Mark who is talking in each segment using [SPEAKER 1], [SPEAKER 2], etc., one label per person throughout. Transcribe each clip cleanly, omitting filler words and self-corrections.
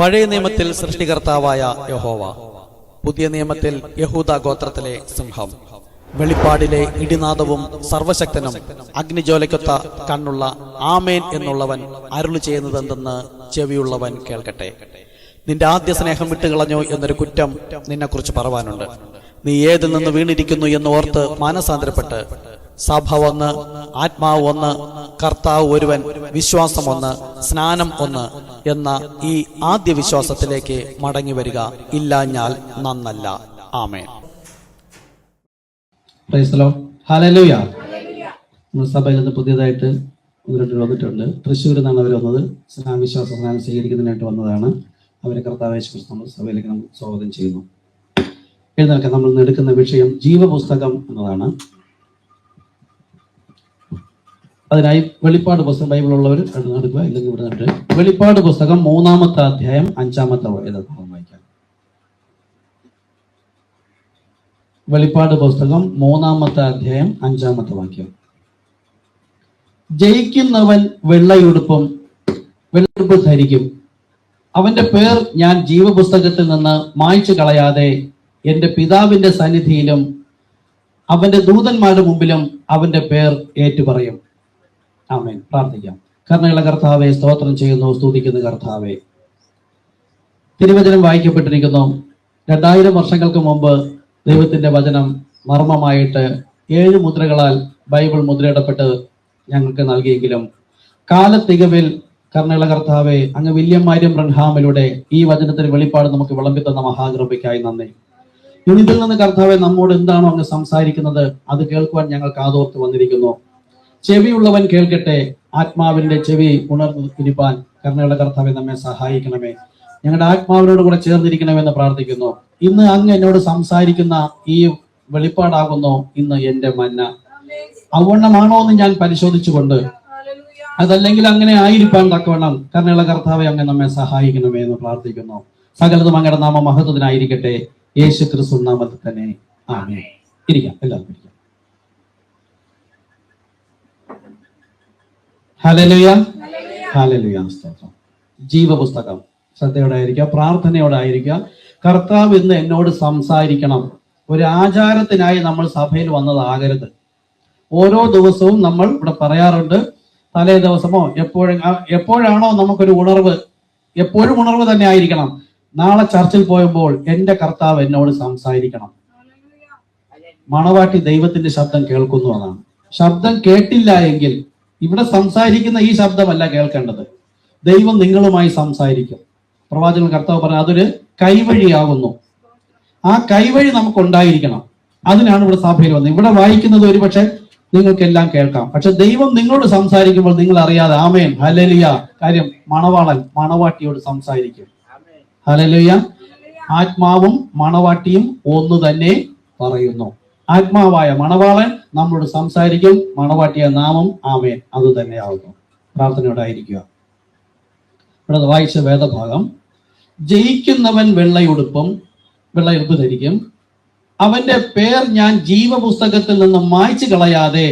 [SPEAKER 1] പഴയ നിയമത്തിൽ സൃഷ്ടികർത്താവായ യഹോവ, പുതിയ നിയമത്തിൽ യഹൂദ ഗോത്രത്തിലെ സിംഹം. വെളിപ്പാടിലെ ഇടിനാദവും സർവശക്തനും അഗ്നിജ്വാലയ്ക്കൊത്ത കണ്ണുള്ള ആമേൻ എന്നുള്ളവൻ അരുളി ചെയ്യുന്നതെന്തെന്ന് ചെവിയുള്ളവൻ കേൾക്കട്ടെ. നിന്റെ ആദ്യ സ്നേഹം വിട്ടുകളഞ്ഞു എന്നൊരു കുറ്റം നിന്നെക്കുറിച്ച് പറവാനുണ്ട്. നീ ഏതിൽ നിന്ന് വീണിരിക്കുന്നു എന്ന് ഓർത്ത് മാനസാന്തരപ്പെട്ട്, സഭ ഒന്ന്, ആത്മാവ് ഒന്ന്, കർത്താവ് ഒരുവൻ, വിശ്വാസം ഒന്ന്, സ്നാനം ഒന്ന് എന്ന ഈ ആദ്യ വിശ്വാസത്തിലേക്ക് മടങ്ങി വരിക. ഇല്ലാഞ്ഞാൽ നന്നല്ല. ആമേൻ.
[SPEAKER 2] ഹല്ലേലൂയ. നമ്മുടെ സഭയിൽ നിന്ന് പുതിയതായിട്ട് വന്നിട്ടുണ്ട്. തൃശ്ശൂരിൽ നിന്നാണ് അവർ വന്നത്. വിശ്വാസ സ്നാനം സ്വീകരിക്കുന്നതിനായിട്ട് വന്നതാണ്. അവരെ കർത്താവ് യേശു ക്രിസ്തു നമ്മുടെ സഭയിലേക്ക് നമ്മൾ സ്വാഗതം ചെയ്യുന്നു. എഴുന്നേൽക്കാൻ നമ്മൾ ഇന്ന് എടുക്കുന്ന വിഷയം ജീവപുസ്തകം എന്നതാണ്. അതിനായി വെളിപ്പാട് പുസ്തകം ബൈബിൾ ഉള്ളവർ എടുക്കുക, ഇല്ലെങ്കിൽ ഇവിടെ നിന്നിട്ട് വെളിപ്പാട് പുസ്തകം 3-ാമത്തെ അധ്യായം 5-ാമത്തെ വായിക്കാം. വെളിപ്പാട് പുസ്തകം 3-ാമത്തെ അധ്യായം 5-ാമത്തെ വാക്യം. ജയിക്കുന്നവൻ വെള്ളയുടുപ്പ് ധരിക്കും. അവന്റെ പേർ ഞാൻ ജീവപുസ്തകത്തിൽ നിന്ന് മായ്ച്ചു കളയാതെ എന്റെ പിതാവിന്റെ സന്നിധിയിലും അവന്റെ ദൂതന്മാരുടെ മുമ്പിലും അവന്റെ പേർ ഏറ്റുപറയും. ആമേൻ. പ്രാർത്ഥിക്കാം. കരുണയുള്ള കർത്താവെ, സ്തോത്രം ചെയ്യുന്നു, സ്തുതിക്കുന്ന കർത്താവെ. തിരുവചനം വായിക്കപ്പെട്ടിരിക്കുന്നു. 2000 വർഷങ്ങൾക്ക് മുമ്പ് ദൈവത്തിന്റെ വചനം മർമ്മമായിട്ട് 7 മുദ്രകളാൽ ബൈബിൾ മുദ്രയിടപ്പെട്ട് ഞങ്ങൾക്ക് നൽകിയെങ്കിലും കാലത്തികവിൽ കരുണയുള്ള കർത്താവെ, അങ്ങ് വില്യം മരിയം ബ്രൻഹാമിലൂടെ ഈ വചനത്തിന് വെളിപ്പാട് നമുക്ക് വിളമ്പി തന്ന മഹാകൃപയ്ക്കായി നന്ദി. ഇതിൽ നിന്ന് കർത്താവെ നമ്മോട് എന്താണോ അങ്ങ് സംസാരിക്കുന്നത് അത് കേൾക്കുവാൻ ഞങ്ങൾ കാതോർത്ത് വന്നിരിക്കുന്നു. ചെവിയുള്ളവൻ കേൾക്കട്ടെ. ആത്മാവിന്റെ ചെവി ഉണർന്നിരിപ്പാൻ കരുണയുള്ള കർത്താവെ നമ്മെ സഹായിക്കണമേ. ഞങ്ങളുടെ ആത്മാവിനോട് കൂടെ ചേർന്നിരിക്കണമെന്ന് പ്രാർത്ഥിക്കുന്നു. ഇന്ന് അങ്ങ് എന്നോട് സംസാരിക്കുന്ന ഈ വെളിപ്പാടാകുന്നു ഇന്ന് എന്റെ മന്ന. അവണ്ണമാണോ എന്ന് ഞാൻ പരിശോധിച്ചുകൊണ്ട്, അതല്ലെങ്കിൽ അങ്ങനെ ആയിരിക്കാൻ തക്കവണ്ണം കരുണയുള്ള കർത്താവെ അങ്ങ് നമ്മെ സഹായിക്കണമേ എന്ന് പ്രാർത്ഥിക്കുന്നു. സകലതും അങ്ങയുടെ നാമ മഹത്വത്തിനായിരിക്കട്ടെ. യേശു ക്രിസ്തു നാമത്തിൽ തന്നെ ആമേൻ. ഇരിക്കാം, എല്ലാവർക്കും ഇരിക്കാം. Hallelujah, hallelujah. സ്തോത്രം. ജീവപുസ്തകം. ശ്രദ്ധയോടെ ആയിരിക്കുക, പ്രാർത്ഥനയോടെ ആയിരിക്കുക. കർത്താവ് ഇന്ന് എന്നോട് സംസാരിക്കണം. ഒരു ആചാരത്തിനായി നമ്മൾ സഭയിൽ വന്നതാകരുത്. ഓരോ ദിവസവും നമ്മൾ ഇവിടെ പറയാറുണ്ട്, തലേ ദിവസമോ എപ്പോഴാണോ നമുക്കൊരു ഉണർവ്, എപ്പോഴും ഉണർവ് തന്നെ ആയിരിക്കണം. നാളെ ചർച്ചിൽ പോയപ്പോൾ എന്റെ കർത്താവ് എന്നോട് സംസാരിക്കണം. മണവാട്ടി ദൈവത്തിന്റെ ശബ്ദം കേൾക്കുന്നു എന്നാണ്. ശബ്ദം കേട്ടില്ല എങ്കിൽ ഇവിടെ സംസാരിക്കുന്ന ഈ ശബ്ദമല്ല കേൾക്കേണ്ടത്. ദൈവം നിങ്ങളുമായി സംസാരിക്കും. പ്രവാചകൻ കർത്താവ് പറഞ്ഞ അതൊരു കൈവഴിയാകുന്നു. ആ കൈവഴി നമുക്കുണ്ടായിരിക്കണം. അതിനാണ് ഇവിടെ സഭയിൽ വന്നത്. ഇവിടെ വായിക്കുന്നത് ഒരുപക്ഷെ നിങ്ങൾക്കെല്ലാം കേൾക്കാം, പക്ഷെ ദൈവം നിങ്ങളോട് സംസാരിക്കുമ്പോൾ നിങ്ങൾ അറിയാതെ ആമേൻ ഹല്ലേലൂയ. കാര്യം മണവാളൻ മണവാട്ടിയോട് സംസാരിക്കും. ഹല്ലേലൂയ. ആത്മാവും മണവാട്ടിയും ഒന്ന് തന്നെ പറയുന്നു. ആത്മാവായ മണവാളൻ നമ്മളോട് സംസാരിക്കും, മണവാട്ടിയ നാമം ആമേൻ അത് തന്നെയാകുന്നു. പ്രാർത്ഥനയോടെ ആയിരിക്കുക. ഇവിടെ വായിച്ച വേദഭാഗം, ജയിക്കുന്നവൻ വെള്ളയുടുപ്പ് ധരിക്കും. അവന്റെ പേർ ഞാൻ ജീവപുസ്തകത്തിൽ നിന്ന് മായ്ച്ചു കളയാതെ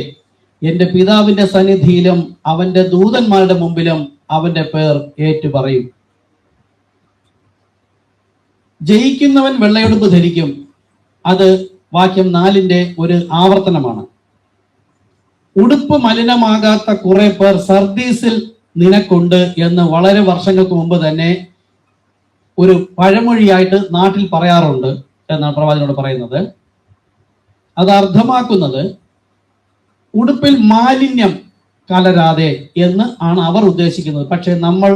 [SPEAKER 2] എന്റെ പിതാവിന്റെ സന്നിധിയിലും അവന്റെ ദൂതന്മാരുടെ മുമ്പിലും അവന്റെ പേർ ഏറ്റുപറയും. ജയിക്കുന്നവൻ വെള്ളയുടുപ്പ് ധരിക്കും. അത് വാക്യം 4-ന്റെ ഒരു ആവർത്തനമാണ്. ഉടുപ്പ് മലിനമാകാത്ത കുറെ പേർ സർദീസിൽ നിനക്കുണ്ട് എന്ന് വളരെ വർഷങ്ങൾക്ക് മുമ്പ് തന്നെ ഒരു പഴമൊഴിയായിട്ട് നാട്ടിൽ പറയാറുണ്ട് എന്നാണ് പ്രവാചകനോട് പറയുന്നത്. അത് അർത്ഥമാക്കുന്നത് ഉടുപ്പിൽ മാലിന്യം കലരാതെ എന്ന് ആണ് അവർ ഉദ്ദേശിക്കുന്നത്. പക്ഷെ നമ്മൾ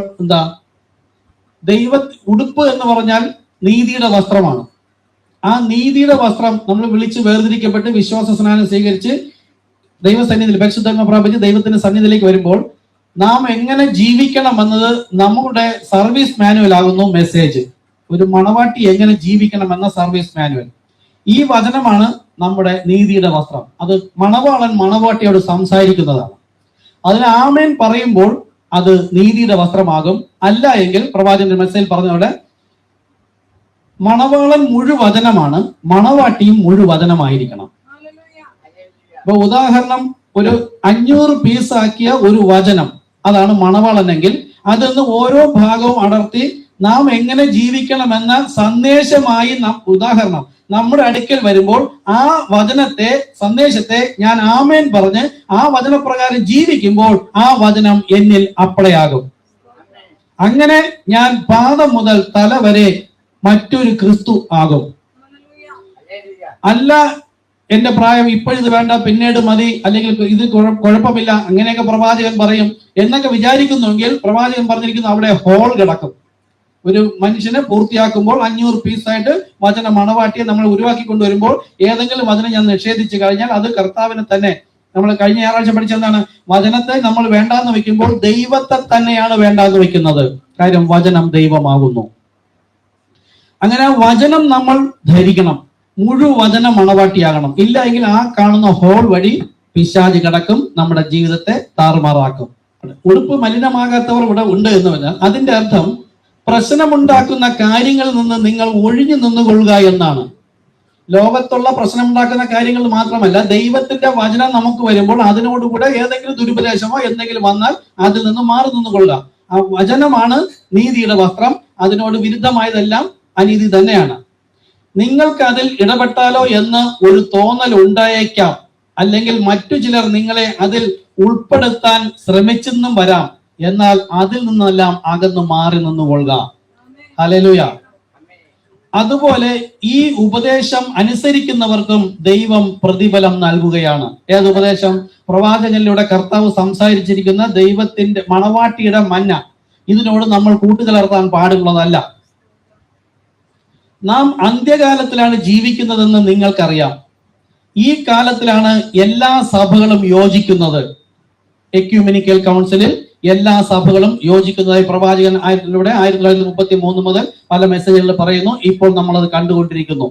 [SPEAKER 2] ഉടുപ്പ് എന്ന് പറഞ്ഞാൽ നീതിയുടെ വസ്ത്രമാണ്. ആ നീതിയുടെ വസ്ത്രം നമ്മൾ വിളിച്ച് വേർതിരിക്കപ്പെട്ട് വിശ്വാസ സ്നാനം സ്വീകരിച്ച് ദൈവസന്നിധിയിൽ പരിശുദ്ധത്വം പ്രാപിച്ച് ദൈവത്തിന്റെ സന്നിധിയിലേക്ക് വരുമ്പോൾ നാം എങ്ങനെ ജീവിക്കണം എന്നത് നമ്മുടെ സർവീസ് മാനുവൽ ആകുന്നു. മെസ്സേജ് ഒരു മണവാട്ടി എങ്ങനെ ജീവിക്കണം എന്ന സർവീസ് മാനുവൽ. ഈ വചനമാണ് നമ്മുടെ നീതിയുടെ വസ്ത്രം. അത് മണവാളൻ മണവാട്ടിയോട് സംസാരിക്കുന്നതാണ്. അതിന് ആമേൻ പറയുമ്പോൾ അത് നീതിയുടെ വസ്ത്രമാകും. അല്ല എങ്കിൽ പ്രവാചകന്റെ മെസ്സേജിൽ പറഞ്ഞ മണവാളൻ മുഴുവചനമാണ്, മണവാട്ടിയും മുഴുവചനമായിരിക്കണം. ഇപ്പൊ ഉദാഹരണം, ഒരു 500 പീസാക്കിയ ഒരു വചനം, അതാണ് മണവാളനെങ്കിൽ അതിൽ നിന്ന് ഓരോ ഭാഗവും അടർത്തി നാം എങ്ങനെ ജീവിക്കണമെന്ന സന്ദേശമായി ഉദാഹരണം നമ്മുടെ അടുക്കൽ വരുമ്പോൾ ആ സന്ദേശത്തെ ഞാൻ ആമേൻ പറഞ്ഞ് ആ വചനപ്രകാരം ജീവിക്കുമ്പോൾ ആ വചനം എന്നിൽ അപ്ലൈയാകും. അങ്ങനെ ഞാൻ പാദം മുതൽ തല വരെ മറ്റൊരു ക്രിസ്തു ആകും. അല്ല എന്റെ പ്രായം ഇപ്പോഴിത് വേണ്ട, പിന്നീട് മതി, അല്ലെങ്കിൽ ഇത് കുഴപ്പമില്ല, അങ്ങനെയൊക്കെ പ്രവാചകൻ പറയും എന്നൊക്കെ വിചാരിക്കുന്നുവെങ്കിൽ പ്രവാചകൻ പറഞ്ഞിരിക്കുന്നു അവിടെ ഹോൾ കിടക്കും. ഒരു മനുഷ്യനെ പൂർത്തിയാക്കുമ്പോൾ 500 പീസായിട്ട് വചന മണവാട്ടിയെ നമ്മൾ ഉരുവാക്കി കൊണ്ടുവരുമ്പോൾ ഏതെങ്കിലും വചനം ഞാൻ നിഷേധിച്ചു കഴിഞ്ഞാൽ അത് കർത്താവിനെ തന്നെ, നമ്മൾ കഴിഞ്ഞ ഞായറാഴ്ച പഠിച്ചെന്താണ്, വചനത്തെ നമ്മൾ വേണ്ടാന്ന് വെക്കുമ്പോൾ ദൈവത്തെ തന്നെയാണ് വേണ്ടാന്ന് വെക്കുന്നത്. കാര്യം വചനം ദൈവമാകുന്നു. അങ്ങനെ വചനം നമ്മൾ ധരിക്കണം, മുഴുവചന മണവാട്ടിയാകണം. ഇല്ല എങ്കിൽ ആ കാണുന്ന ഹോൾ വഴി പിശാച് കിടക്കും, നമ്മുടെ ജീവിതത്തെ താറുമാറാക്കും. ഉടുപ്പ് മലിനമാകാത്തവർ ഇവിടെ ഉണ്ട് എന്ന് പറഞ്ഞാൽ അതിന്റെ അർത്ഥം പ്രശ്നമുണ്ടാക്കുന്ന കാര്യങ്ങളിൽ നിന്ന് നിങ്ങൾ ഒഴിഞ്ഞു നിന്നുകൊള്ളുക എന്നാണ്. ലോകത്തുള്ള പ്രശ്നമുണ്ടാക്കുന്ന കാര്യങ്ങൾ മാത്രമല്ല, ദൈവത്തിന്റെ വചനം നമുക്ക് വരുമ്പോൾ അതിനോടുകൂടെ ഏതെങ്കിലും ദുരുപദേശമോ എന്തെങ്കിലും വന്നാൽ അതിൽ നിന്ന് മാറി നിന്നുകൊള്ളുക. ആ വചനമാണ് നീതിയുടെ വസ്ത്രം, അതിനോട് വിരുദ്ധമായതെല്ലാം അനീതി തന്നെയാണ്. നിങ്ങൾക്ക് അതിൽ ഇടപെട്ടാലോ എന്ന് ഒരു തോന്നൽ ഉണ്ടായേക്കാം, അല്ലെങ്കിൽ മറ്റു ചിലർ നിങ്ങളെ അതിൽ ഉൾപ്പെടുത്താൻ ശ്രമിച്ചെന്നും വരാം. എന്നാൽ അതിൽ നിന്നെല്ലാം അകന്നു മാറി നിന്നുകൊള്ളുക. ഹല്ലേലൂയ. അതുപോലെ ഈ ഉപദേശം അനുസരിക്കുന്നവർക്കും ദൈവം പ്രതിഫലം നൽകുകയാണ്. ഏത് ഉപദേശം? പ്രവാചകനിലൂടെ കർത്താവ് സംസാരിച്ചിരിക്കുന്ന ദൈവത്തിന്റെ മണവാട്ടിയുടെ മന്ന. ഇതിനോട് നമ്മൾ കൂട്ടുകലർത്താൻ പാടുള്ളതല്ല. നാം അന്ത്യകാലത്തിലാണ് ജീവിക്കുന്നതെന്ന് നിങ്ങൾക്കറിയാം. ഈ കാലത്തിലാണ് എല്ലാ സഭകളും യോജിക്കുന്നത്. എക്യുമെനിക്കൽ കൗൺസിലിൽ എല്ലാ സഭകളും യോജിക്കുന്നതായി പ്രവാചകൻ 1933 മുതൽ പല മെസ്സേജുകളിൽ പറയുന്നു. ഇപ്പോൾ നമ്മളത് കണ്ടുകൊണ്ടിരിക്കുന്നു.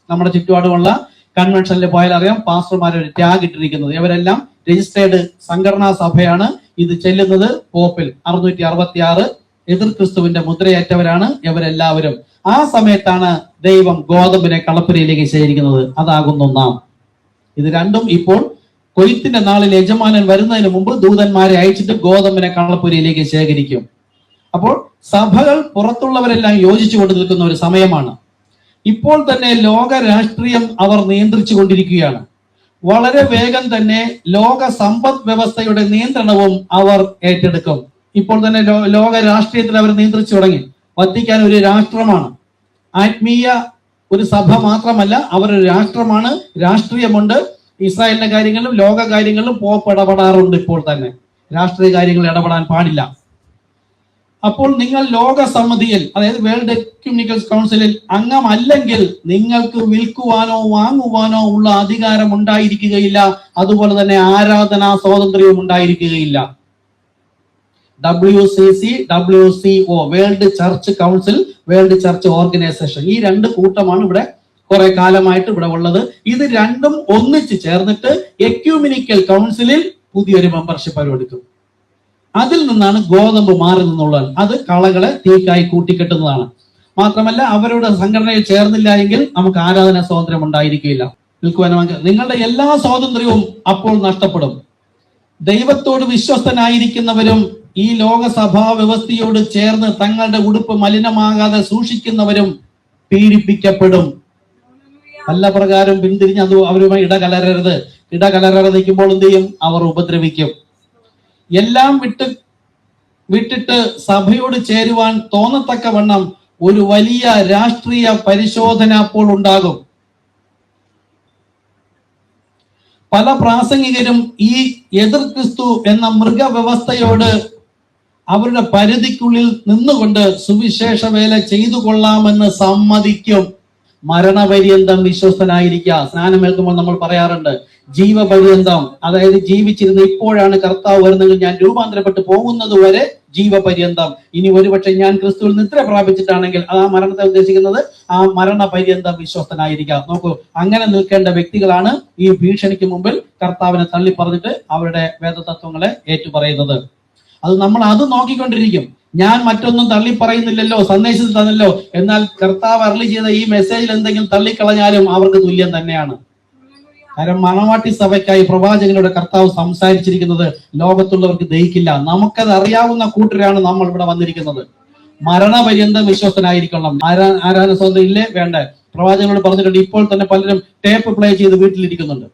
[SPEAKER 2] നമ്മുടെ ചുറ്റുപാടുമുള്ള കൺവെൻഷനിൽ പോയാൽ അറിയാം, പാസ്റ്റർമാർ ഒരു ടാഗ് ഇട്ടിരിക്കുന്നത്. ഇവരെല്ലാം രജിസ്റ്റേർഡ് സംഘടനാ സഭയാണ്. ഇത് ചെല്ലുന്നത് പോപ്പിൽ 666 എതിർ ക്രിസ്തുവിന്റെ മുദ്രയേറ്റവരാണ് ഇവരെല്ലാവരും. ആ സമയത്താണ് ദൈവം ഗോതമ്പിനെ കളപ്പുരയിലേക്ക് ശേഖരിക്കുന്നത്. അതാകുന്നു നാം. ഇത് രണ്ടും ഇപ്പോൾ കൊയ്ത്തിന്റെ നാളിൽ യജമാനൻ വരുന്നതിന് മുമ്പ് ദൂതന്മാരെ അയച്ചിട്ട് ഗോതമ്പിനെ കളപ്പുരയിലേക്ക് ശേഖരിക്കും. അപ്പോൾ സഭകൾ പുറത്തുള്ളവരെല്ലാം യോജിച്ചു കൊണ്ട് നിൽക്കുന്ന ഒരു സമയമാണ്. ഇപ്പോൾ തന്നെ ലോക രാഷ്ട്രീയം അവർ നിയന്ത്രിച്ചു കൊണ്ടിരിക്കുകയാണ്. വളരെ വേഗം തന്നെ ലോക സമ്പദ് വ്യവസ്ഥയുടെ നിയന്ത്രണവും അവർ ഏറ്റെടുക്കും. ഇപ്പോൾ തന്നെ ലോക രാഷ്ട്രീയത്തിൽ അവർ നിയന്ത്രിച്ചു തുടങ്ങി. വത്തിക്കാൻ ഒരു രാഷ്ട്രമാണ്, ആത്മീയ ഒരു സഭ മാത്രമല്ല, അവരൊരു രാഷ്ട്രമാണ്. രാഷ്ട്രീയമുണ്ട്. ഇസ്രായേലിന്റെ കാര്യങ്ങളിലും ലോക കാര്യങ്ങളിലും പോപ്പ് ഇടപെടാറുണ്ട്. ഇപ്പോൾ തന്നെ രാഷ്ട്രീയ കാര്യങ്ങളിൽ ഇടപെടാൻ പാടില്ല. അപ്പോൾ നിങ്ങൾ ലോക സമിതിയിൽ, അതായത് വേൾഡ് എക്യുമെനിക്കൽ കൗൺസിലിൽ അംഗമല്ലെങ്കിൽ നിങ്ങൾക്ക് വിൽക്കുവാനോ വാങ്ങുവാനോ ഉള്ള അധികാരം ഉണ്ടായിരിക്കുകയില്ല. അതുപോലെ തന്നെ ആരാധനാ സ്വാതന്ത്ര്യവും ഉണ്ടായിരിക്കുകയില്ല. WCC, WCO, world church council, world church organisation, ഈ രണ്ട് കൂട്ടമാണ് ഇവിടെ കുറെ കാലമായിട്ട് ഇവിടെ ഉള്ളത്. ഇത് രണ്ടും ഒന്നിച്ച് ചേർന്നിട്ട് എക്യുമെനിക്കൽ കൗൺസിലിൽ പുതിയൊരു മെമ്പർഷിപ്പ് അവരെടുക്കും. അതിൽ നിന്നാണ് ഗോതമ്പ് മാറി നിന്നുള്ളത്. അത് കളകളെ തീക്കായി കൂട്ടിക്കെട്ടുന്നതാണ്. മാത്രമല്ല അവരുടെ സംഘടനയിൽ ചേർന്നില്ല എങ്കിൽ നമുക്ക് ആരാധനാ സ്വാതന്ത്ര്യം ഉണ്ടായിരിക്കില്ല. നിങ്ങളുടെ എല്ലാ സ്വാതന്ത്ര്യവും അപ്പോൾ നഷ്ടപ്പെടും. ദൈവത്തോട് വിശ്വസ്തനായിരിക്കുന്നവരും ഈ ലോകസഭാ വ്യവസ്ഥയോട് ചേർന്ന് തങ്ങളുടെ ഉടുപ്പ് മലിനമാകാതെ സൂക്ഷിക്കുന്നവരും പീഡിപ്പിക്കപ്പെടും. നല്ല പ്രകാരം പിന്തിരിഞ്ഞ് അത് അവരുമായി ഇടകലരരുത് നിൽക്കുമ്പോൾ എന്ത് ചെയ്യും? അവർ ഉപദ്രവിക്കും. എല്ലാം വിട്ടിട്ട് സഭയോട് ചേരുവാൻ തോന്നത്തക്കവണ്ണം ഒരു വലിയ രാഷ്ട്രീയ പരിശോധന അപ്പോൾ ഉണ്ടാകും. പല പ്രാസംഗികരും ഈ എതിർ ക്രിസ്തു എന്ന മൃഗവ്യവസ്ഥയോട് അവരുടെ പരിധിക്കുള്ളിൽ നിന്നുകൊണ്ട് സുവിശേഷ വേല ചെയ്തു കൊള്ളാമെന്ന് സമ്മതിക്കും. മരണപര്യന്തം വിശ്വസ്തനായിരിക്കുക. സ്നാനമേൽക്കുമ്പോൾ നമ്മൾ പറയാറുണ്ട് ജീവപര്യന്തം, അതായത് ജീവിച്ചിരുന്ന ഇപ്പോഴാണ് കർത്താവ് വരുന്നെങ്കിൽ ഞാൻ രൂപാന്തരപ്പെട്ട് പോകുന്നത് വരെ ജീവപര്യന്തം. ഇനി ഒരുപക്ഷെ ഞാൻ ക്രിസ്തുവിൽ നിദ്ര പ്രാപിച്ചിട്ടാണെങ്കിൽ ആ മരണത്തെ ഉദ്ദേശിക്കുന്നത് ആ മരണപര്യന്തം വിശ്വസ്തനായിരിക്കുക. നോക്കൂ, അങ്ങനെ നിൽക്കേണ്ട വ്യക്തികളാണ് ഈ ഭീഷണിക്ക് മുമ്പിൽ കർത്താവിനെ തള്ളി പറഞ്ഞിട്ട് അവരുടെ വേദതത്വങ്ങളെ ഏറ്റുപറയുന്നത്. അത് നമ്മൾ അത് നോക്കിക്കൊണ്ടിരിക്കും. ഞാൻ മറ്റൊന്നും തള്ളി പറയുന്നില്ലല്ലോ, സന്ദേശത്തിൽ തന്നല്ലോ, എന്നാൽ കർത്താവ് അരുളി ചെയ്ത ഈ മെസ്സേജിൽ എന്തെങ്കിലും തള്ളിക്കളഞ്ഞാലും അവർക്ക് തുല്യം തന്നെയാണ്. കാരണം മണവാട്ടി സഭയ്ക്കായി പ്രവാചകനോട് കർത്താവ് സംസാരിച്ചിരിക്കുന്നത് ലോകത്തുള്ളവർക്ക് ദഹിക്കില്ല. നമുക്കത് അറിയാവുന്ന കൂട്ടരാണ് നമ്മൾ ഇവിടെ വന്നിരിക്കുന്നത്. മരണപര്യന്തം വിശ്വസ്തനായിരിക്കണം. ആരാധന സ്വാതന്ത്ര്യം ഇല്ലേ? വേണ്ട. പ്രവാചകനോട് പറഞ്ഞിട്ടുണ്ട്. ഇപ്പോൾ തന്നെ പലരും ടേപ്പ് പ്ലേ ചെയ്ത് വീട്ടിലിരിക്കുന്നുണ്ട്.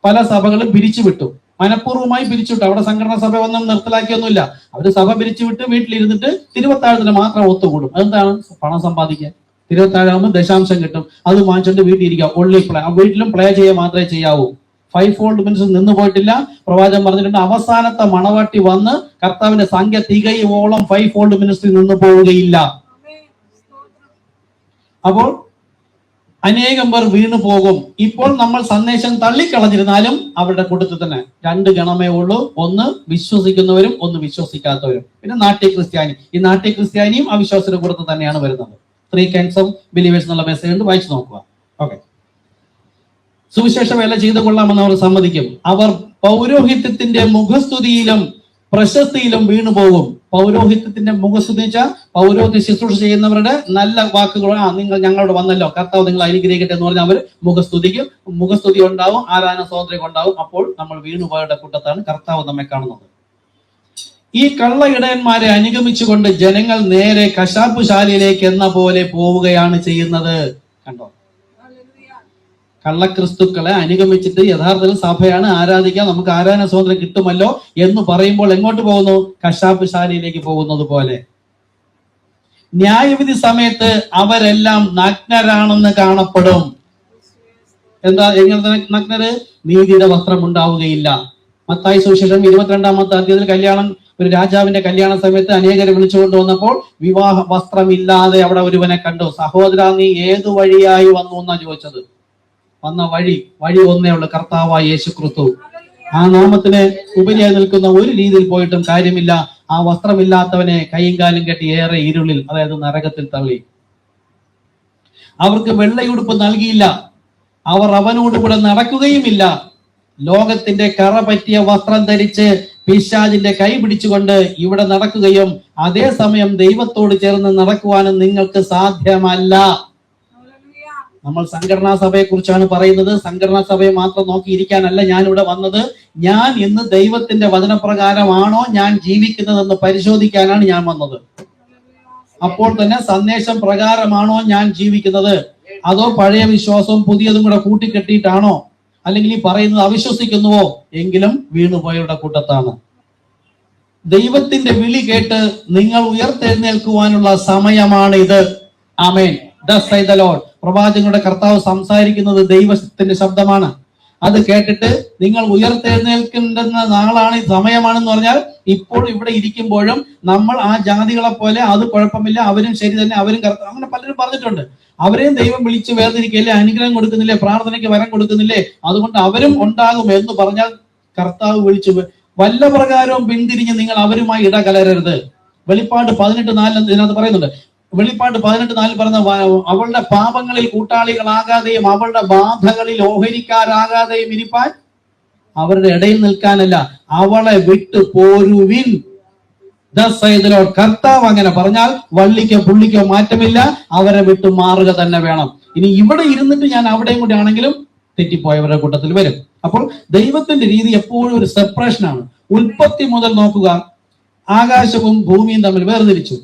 [SPEAKER 2] പല സഭകളും പിരിച്ചുവിട്ടു, മനഃപൂർവ്വമായി പിരിച്ചുവിട്ടു. അവിടെ സംഘടനാ സഭ ഒന്നും നിർത്തലാക്കിയൊന്നുമില്ല. അവര് സഭ പിരിച്ചുവിട്ട് വീട്ടിലിരുന്നിട്ട് തിരുവത്താഴത്തിന് മാത്രം ഒത്തുകൂടും. അതെന്താണ്? പണം സമ്പാദിക്കാൻ. തിരുവത്താഴാകുമ്പോൾ ദശാംശം കിട്ടും, അത് വാങ്ങിച്ചുകൊണ്ട് വീട്ടിൽ ഇരിക്കുക. Only play. വീട്ടിലും പ്ലേ ചെയ്യുക മാത്രമേ ചെയ്യാവൂ. 5 fold മിനിറ്റ്സ് നിന്ന് പോയിട്ടില്ല. പ്രവാചകൻ പറഞ്ഞിട്ടുണ്ട്, അവസാനത്തെ മണവാട്ടി വന്ന് കർത്താവിന്റെ സംഖ്യ തികയോളം 5 fold മിനിറ്റ്സിൽ നിന്ന് പോവുകയില്ല. അപ്പോൾ അനേകം പേർ വീണു പോകും. ഇപ്പോൾ നമ്മൾ സന്ദേശം തള്ളിക്കളഞ്ഞിരുന്നാലും അവരുടെ കൂട്ടത്തിൽ തന്നെ 2 ഗണമേ ഉള്ളൂ. ഒന്ന് വിശ്വസിക്കുന്നവരും ഒന്ന് വിശ്വസിക്കാത്തവരും. പിന്നെ നാട്യ ക്രിസ്ത്യാനി. ഈ നാട്യ ക്രിസ്ത്യാനിയും അവിശ്വാസത്തിന്റെ കൂട്ടത്തിൽ തന്നെയാണ് വരുന്നത്. 3 kinds of believers എന്നുള്ള മെസ്സേജ് ഉണ്ട്, വായിച്ചു നോക്കുക. ഓക്കെ. സുവിശേഷ വേല ചെയ്തു കൊള്ളാമെന്ന് അവർ സമ്മതിക്കും. അവർ പൗരോഹിത്യത്തിന്റെ മുഖസ്തുതിയിലും പ്രശസ്തിയിലും വീണു പോകും. പൗരോഹിത്യത്തിന്റെ മുഖസ്തുതി വെച്ചാൽ പൗരോഹിത്യ ശുശ്രൂഷ ചെയ്യുന്നവരുടെ നല്ല വാക്കുകൾ. നിങ്ങൾ ഞങ്ങളോട് വന്നല്ലോ, കർത്താവ് നിങ്ങൾ അനുഗ്രഹിക്കട്ടെ എന്ന് പറഞ്ഞാൽ അവർ മുഖസ്തുതിക്കും. മുഖസ്തുതി ഉണ്ടാവും, ആരാധന സ്വാതന്ത്ര്യം ഉണ്ടാവും. അപ്പോൾ നമ്മൾ വീണുപോയവരുടെ കൂട്ടത്താണ് കർത്താവ് നമ്മെ കാണുന്നത്. ഈ കള്ള ഇടയന്മാരെ അനുഗമിച്ചുകൊണ്ട് ജനങ്ങൾ നേരെ കശാപ്പുശാലയിലേക്ക് എന്ന പോലെ പോവുകയാണ് ചെയ്യുന്നത്. കണ്ടോ? കള്ളക്രിസ്തുക്കളെ അനുഗമിച്ചിട്ട് യഥാർത്ഥത്തിൽ സഭയാണ് ആരാധിക്കാൻ, നമുക്ക് ആരാധന സ്വാതന്ത്ര്യം കിട്ടുമല്ലോ എന്ന് പറയുമ്പോൾ എങ്ങോട്ട് പോകുന്നു? കശാപ്പുശാലയിലേക്ക് പോകുന്നത് പോലെ. ന്യായവിധി സമയത്ത് അവരെല്ലാം നഗ്നരാണെന്ന് കാണപ്പെടും. എന്താ? എങ്ങനെ നഗ്നര്? നീതിയുടെ വസ്ത്രം ഉണ്ടാവുകയില്ല. മത്തായി സുവിശേഷം 22-ാമത്തെ അധ്യായത്തിൽ ഒരു രാജാവിന്റെ കല്യാണ സമയത്ത് അനേകരെ വിളിച്ചുകൊണ്ട് വന്നപ്പോൾ വിവാഹ വസ്ത്രമില്ലാതെ അവിടെ ഒരുവനെ കണ്ടു. സഹോദര, നീ ഏതു വഴിയായി വന്നു എന്നാ ചോദിച്ചത്. വന്ന വഴി ഒന്നേ ഉള്ളു, കർത്താവായ യേശു ക്രിസ്തു. ആ നാമത്തിന് ഉപരിയായി നിൽക്കുന്ന ഒരു രീതിയിൽ പോയിട്ടും കാര്യമില്ല. ആ വസ്ത്രമില്ലാത്തവനെ കൈയും കാലും കെട്ടി ഏറെ ഇരുളിൽ, അതായത് നരകത്തിൽ തള്ളി. അവർക്ക് വെള്ളയുടുപ്പ് നൽകിയില്ല. അവർ അവനോടുകൂടെ നടക്കുകയുമില്ല. ലോകത്തിന്റെ കറ പറ്റിയ വസ്ത്രം ധരിച്ച് പിശാചിന്റെ കൈ പിടിച്ചുകൊണ്ട് ഇവിടെ നടക്കുകയും അതേസമയം ദൈവത്തോട് ചേർന്ന് നടക്കുവാനും നിങ്ങൾക്ക് സാധ്യമല്ല. നമ്മൾ സംഘടനാ സഭയെ കുറിച്ചാണ് പറയുന്നത്. സംഘടനാ സഭയെ മാത്രം നോക്കിയിരിക്കാനല്ല ഞാൻ ഇവിടെ വന്നത്. ഞാൻ ഇന്ന് ദൈവത്തിന്റെ വചനപ്രകാരമാണോ ഞാൻ ജീവിക്കുന്നതെന്ന് പരിശോധിക്കാനാണ് ഞാൻ വന്നത്. അപ്പോൾ തന്നെ സന്ദേശം പ്രകാരമാണോ ഞാൻ ജീവിക്കുന്നത്, അതോ പഴയ വിശ്വാസവും പുതിയതും കൂടെ കൂട്ടിക്കെട്ടിയിട്ടാണോ, അല്ലെങ്കിൽ ഈ പറയുന്നത് അവിശ്വസിക്കുന്നുവോ? എങ്കിലും വീണുപോയവരുടെ കൂട്ടത്താണ്. ദൈവത്തിന്റെ വിളി കേട്ട് നിങ്ങൾ ഉയർത്തെഴുന്നേൽക്കുവാനുള്ള സമയമാണ് ഇത്. ആമേൻ. Thus saith the Lord. പ്രവാചകരുടെ കർത്താവ് സംസാരിക്കുന്നത് ദൈവത്തിന്റെ ശബ്ദമാണ്. അത് കേട്ടിട്ട് നിങ്ങൾ ഉയർത്തെഴുന്നേൽക്കേണ്ടുന്ന നാളാണ്, സമയമാണെന്ന് പറഞ്ഞാൽ ഇപ്പോൾ ഇവിടെ ഇരിക്കുമ്പോഴും നമ്മൾ ആ ജാതികളെ പോലെ അത് കുഴപ്പമില്ല, അവരും ശരി തന്നെ, അവരും കർത്താവ്, അങ്ങനെ പലരും പറഞ്ഞിട്ടുണ്ട്. അവരെയും ദൈവം വിളിച്ച് വേർതിരിക്കല്ലേ, അനുഗ്രഹം കൊടുക്കുന്നില്ലേ, പ്രാർത്ഥനയ്ക്ക് വരം കൊടുക്കുന്നില്ലേ, അതുകൊണ്ട് അവരും ഉണ്ടാകും എന്ന് പറഞ്ഞാൽ കർത്താവ് വിളിച്ചു വല്ല പ്രകാരവും പിന്തിരിഞ്ഞ് നിങ്ങൾ അവരുമായി ഇടകലരരുത്. വെളിപ്പാട് 18:4 ഇതിനകത്ത് പറയുന്നുണ്ട്. വെളിപ്പാട് 18:4 പറഞ്ഞ അവളുടെ പാപങ്ങളിൽ കൂട്ടാളികളാകാതെയും അവളുടെ ബാധകളിൽ ഓഹരിക്കാരാകാതെയും ഇരിപ്പാൻ, അവരുടെ ഇടയിൽ നിൽക്കാനല്ല, അവളെ വിട്ടു പോരുവിൻ. കർത്താവ് അങ്ങനെ പറഞ്ഞാൽ വള്ളിക്കോ പുള്ളിക്കോ മാറ്റമില്ല, അവരെ വിട്ടു മാറുക തന്നെ വേണം. ഇനി ഇവിടെ ഇരുന്നിട്ട് ഞാൻ അവിടെയും കൂടി ആണെങ്കിലും തെറ്റിപ്പോയവരുടെ കൂട്ടത്തിൽ വരും. അപ്പോൾ ദൈവത്തിന്റെ രീതി എപ്പോഴും ഒരു സെപ്പറേഷനാണ്. ഉൽപ്പത്തി മുതൽ നോക്കുക, ആകാശവും ഭൂമിയും തമ്മിൽ വേർതിരിച്ചു,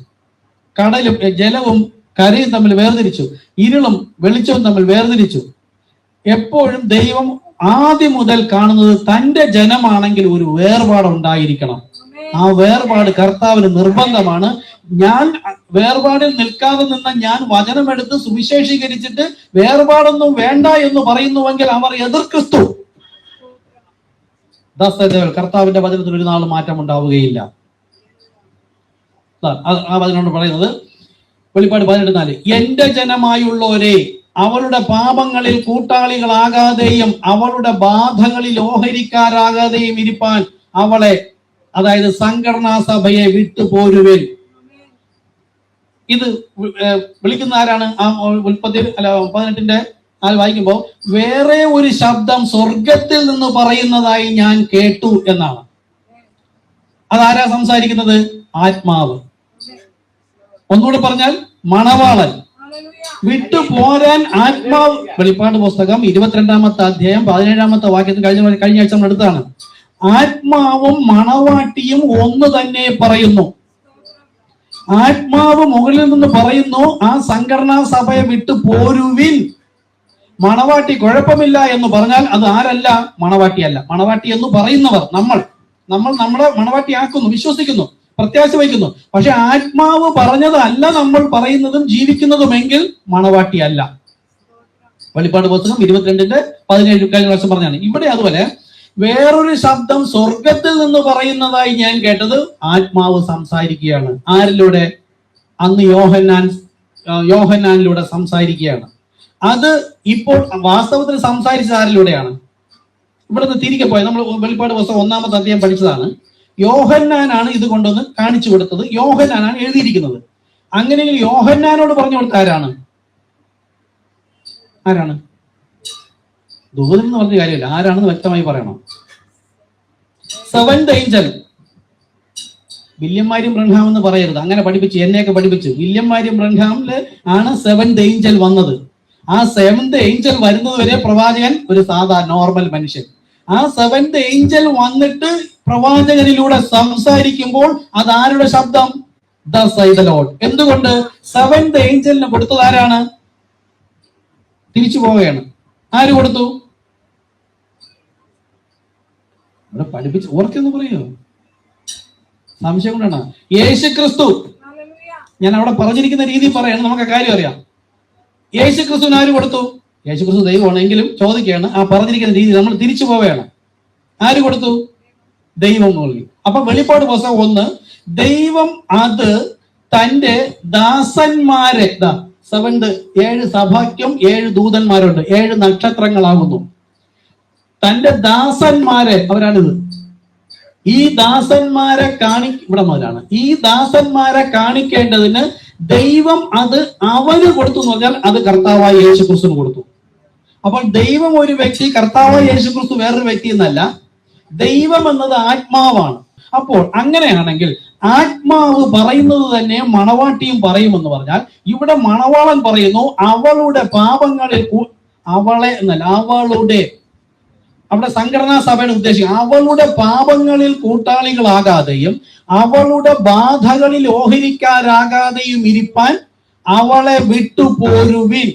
[SPEAKER 2] കടലും ജലവും കരയും തമ്മിൽ വേർതിരിച്ചു, ഇരുളും വെളിച്ചവും തമ്മിൽ വേർതിരിച്ചു. എപ്പോഴും ദൈവം ആദ്യം മുതൽ കാണുന്നത് തന്റെ ജനമാണെങ്കിൽ ഒരു വേർപാടുണ്ടായിരിക്കണം. ആ വേർപാട് കർത്താവിന് നിർബന്ധമാണ്. ഞാൻ വേർപാടിൽ നിൽക്കാതെ നിന്ന ഞാൻ വചനമെടുത്ത് സുവിശേഷീകരിച്ചിട്ട് വേർപാടൊന്നും വേണ്ട എന്ന് പറയുന്നുവെങ്കിൽ അവർ എതിർ ക്രിസ്തു. കർത്താവിന്റെ വചനത്തിൽ ഒരു നാൾ മാറ്റം ഉണ്ടാവുകയില്ല. ആ വചനോട് പറയുന്നത് വെളിപ്പാട് 18:4, എന്റെ ജനമായുള്ളവരെ അവളുടെ പാപങ്ങളിൽ കൂട്ടാളികളാകാതെയും അവളുടെ ബാധകളിൽ ഓഹരിക്കാരാകാതെയും ഇരിപ്പാൻ അവളെ, അതായത് സംഘടനാ സഭയെ വിട്ടുപോരുവേൻ. ഇത് വിളിക്കുന്ന ആരാണ്? ആ ഉൽപ്പത്തി 18:4 വായിക്കുമ്പോൾ വേറെ ഒരു ശബ്ദം സ്വർഗത്തിൽ നിന്ന് പറയുന്നതായി ഞാൻ കേട്ടു എന്നാണ്. അതാരാ സംസാരിക്കുന്നത്? ആത്മാവ്. ഒന്നുകൂടെ പറഞ്ഞാൽ മണവാളൻ. വിട്ടുപോരാൻ ആത്മാവ്. വെളിപ്പാട് പുസ്തകം 22-ാമത്തെ അധ്യായം 17-ാമത്തെ വാക്യത്തിൽ കഴിഞ്ഞ ആഴ്ച നമ്മൾ എടുത്താണ്. ആത്മാവും മണവാട്ടിയും ഒന്ന് തന്നെ പറയുന്നു. ആത്മാവ് മുകളിൽ നിന്ന് പറയുന്നു, ആ സംഘടനാ സഭയെ വിട്ടു പോരുവിൻ. മണവാട്ടി കുഴപ്പമില്ല എന്ന് പറഞ്ഞാൽ അത് ആരല്ല? മണവാട്ടിയല്ല. മണവാട്ടി എന്ന് പറയുന്നവർ നമ്മൾ നമ്മളെ മണവാട്ടിയാക്കുന്നു, വിശ്വസിക്കുന്നു, പ്രത്യാശ വയ്ക്കുന്നു. പക്ഷെ ആത്മാവ് പറഞ്ഞതല്ല നമ്മൾ പറയുന്നതും ജീവിക്കുന്നതുമെങ്കിൽ മണവാട്ടിയല്ല. വെളിപ്പാട് പുസ്തകം 22:17 കഴിഞ്ഞ വർഷം പറഞ്ഞാണ്. ഇവിടെ അതുപോലെ വേറൊരു ശബ്ദം സ്വർഗത്തിൽ നിന്ന് പറയുന്നതായി ഞാൻ കേട്ടത്. ആത്മാവ് സംസാരിക്കുകയാണ്. ആരിലൂടെ? അന്ന് യോഹന്നാനിലൂടെ സംസാരിക്കുകയാണ്. അത് ഇപ്പോൾ വാസ്തവത്തിൽ സംസാരിച്ചത് ആരിലൂടെയാണ്? ഇവിടെ നിന്ന് തിരികെ പോയത് നമ്മൾ വെളിപ്പാട് പുസ്തകം 1-ാമത്തെ അധ്യായം പഠിച്ചതാണ്. യോഹന്നാനാണ് ഇത് കൊണ്ടുവന്ന് കാണിച്ചു കൊടുത്തത്. യോഹന്നാനാണ് എഴുതിയിരിക്കുന്നത്. അങ്ങനെയെങ്കിൽ യോഹന്നാനോട് പറഞ്ഞു കൊടുത്ത ആരാണ്? ദൂതൻ എന്ന് പറഞ്ഞ കാര്യമല്ല, ആരാണെന്ന് വ്യക്തമായി പറയണം. Seventh Angel. വില്യം മാരിയം ബ്രൻഹാം എന്ന് പറയരുത്, അങ്ങനെ പഠിപ്പിച്ചു, എന്നെയൊക്കെ പഠിപ്പിച്ചു. വില്യം മാരിയം ബ്രൻഹാമില് ആണ് സെവൻത് ഏഞ്ചൽ വന്നത്. ആ സെവൻത് ഏഞ്ചൽ വരുന്നത് വരെ പ്രവാചകൻ ഒരു സാധാരണ നോർമൽ മനുഷ്യൻ. ആ സെവൻത് ഏഞ്ചൽ വന്നിട്ട് പ്രവാചകനിലൂടെ സംസാരിക്കുമ്പോൾ അത് ആരുടെ ശബ്ദം? Thus saith the Lord. എന്തുകൊണ്ട്? സെവൻത് ഏഞ്ചലിന് കൊടുത്തത് ആരാണ്? തിരിച്ചു പോവുകയാണ്. ആര് കൊടുത്തു? ഇവിടെ പഠിപ്പിച്ച് ഓർക്കെന്ന് പറയോ? സംശയം കൊണ്ടാണ്. യേശു ക്രിസ്തു. ഞാൻ അവിടെ പറഞ്ഞിരിക്കുന്ന രീതി പറയാണ്, നമുക്ക് കാര്യം അറിയാം. യേശു ക്രിസ്തുവിന് ആര് കൊടുത്തു? യേശു ക്രിസ്തു ദൈവമാണെങ്കിലും ചോദിക്കുകയാണ്, ആ പറഞ്ഞിരിക്കുന്ന രീതി നമ്മൾ തിരിച്ചു പോവുകയാണ്. ആര് കൊടുത്തു? ദൈവം നൽകി. അപ്പൊ വെളിപ്പാട് പുസ്തകം 1, ദൈവം അത് തന്റെ ദാസന്മാരെ, 7 സഭയ്ക്കും 7 ദൂതന്മാരുണ്ട്, 7 നക്ഷത്രങ്ങളാകുന്നു. തന്റെ ദാസന്മാരെ, അവരാണിത്. ഈ ദാസന്മാരെ ഇവിടെ മുതലാണ്. ഈ ദാസന്മാരെ കാണിക്കേണ്ടതിന് ദൈവം അത് അവന് കൊടുത്തു എന്ന് പറഞ്ഞാൽ അത് കർത്താവായ യേശു ക്രിസ്തുവിന് കൊടുത്തു. അപ്പോൾ ദൈവം ഒരു വ്യക്തി, കർത്താവായ യേശു ക്രിസ്തു വേറൊരു വ്യക്തി എന്നല്ല. ദൈവം എന്നത് ആത്മാവാണ്. അപ്പോൾ അങ്ങനെയാണെങ്കിൽ ആത്മാവ് പറയുന്നത് തന്നെ മണവാട്ടിയും പറയുമെന്ന് പറഞ്ഞാൽ ഇവിടെ മണവാളൻ പറയുന്നു അവളുടെ പാപങ്ങളിൽ, അവളെ എന്നല്ല, അവളുടെ, അവിടെ സംഘടനാ സഭയുടെ ഉദ്ദേശിക്കും അവളുടെ പാപങ്ങളിൽ കൂട്ടാളികളാകാതെയും അവളുടെ ബാധകളിൽ ഓഹരിക്കാരാകാതെയും ഇരിപ്പാൻ അവളെ വിട്ടുപോരുവിൻ.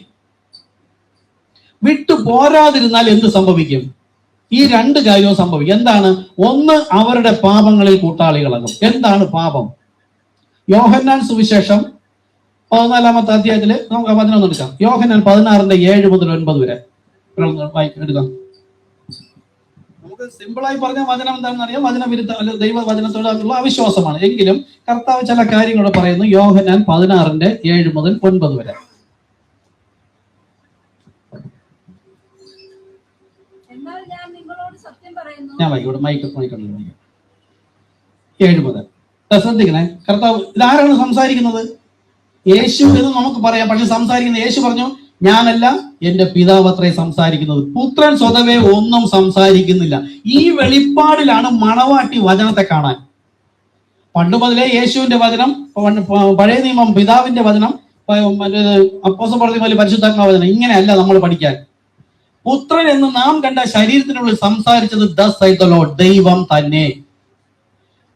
[SPEAKER 2] വിട്ടുപോരാതിരുന്നാൽ എന്ത് സംഭവിക്കും? ഈ 2 കാര്യവും സംഭവിക്കും. എന്താണ്? ഒന്ന്, അവരുടെ പാപങ്ങളിൽ കൂട്ടാളികളാകും. എന്താണ് പാപം? യോഹന്നാൻ സുവിശേഷം 14-ാമത്തെ അധ്യായത്തില് നമുക്ക് വചനം എടുക്കാം. യോഹന്നാൻ 16:7 മുതൽ 9 വരെ എടുക്കാം. നമുക്ക് സിമ്പിളായി പറഞ്ഞ വചനം എന്താണെന്ന് അറിയാം. വചനവിരുദ്ധ അല്ല, ദൈവ വചനത്തോടുള്ള അവിശ്വാസമാണ്. എങ്കിലും കർത്താവ് ചില കാര്യങ്ങൾ പറയുന്നു. യോഹന്നാൻ 16:7 മുതൽ 9 വരെ. ഞാൻ വായിക്കോട്ടെ, മൈക്ക് 7 മുതൽ. ശ്രദ്ധിക്കണേ, കർത്താവ് ഇതാരാണ് സംസാരിക്കുന്നത്? യേശു എന്ന് നമുക്ക് പറയാം. പക്ഷെ സംസാരിക്കുന്ന യേശു പറഞ്ഞു, ഞാനല്ല, എന്റെ പിതാവ് അത്രേ സംസാരിക്കുന്നത്. പുത്രൻ സ്വതവേ ഒന്നും സംസാരിക്കുന്നില്ല. ഈ വെളിപ്പാടിലാണ് മണവാട്ടി വചനത്തെ കാണാൻ. പണ്ട് മുതലേ യേശുവിന്റെ വചനം, പഴയ നിയമം പിതാവിന്റെ വചനം, അപ്പോസ്തലൻ പറഞ്ഞ പോലെ പരിശുദ്ധാത്മാ വചനം, ഇങ്ങനെയല്ല നമ്മൾ പഠിക്കാൻ. പുത്രൻ എന്ന് നാം കണ്ട ശരീരത്തിനുള്ളിൽ സംസാരിച്ചത് Thus saith the Lord, ദൈവം തന്നെ.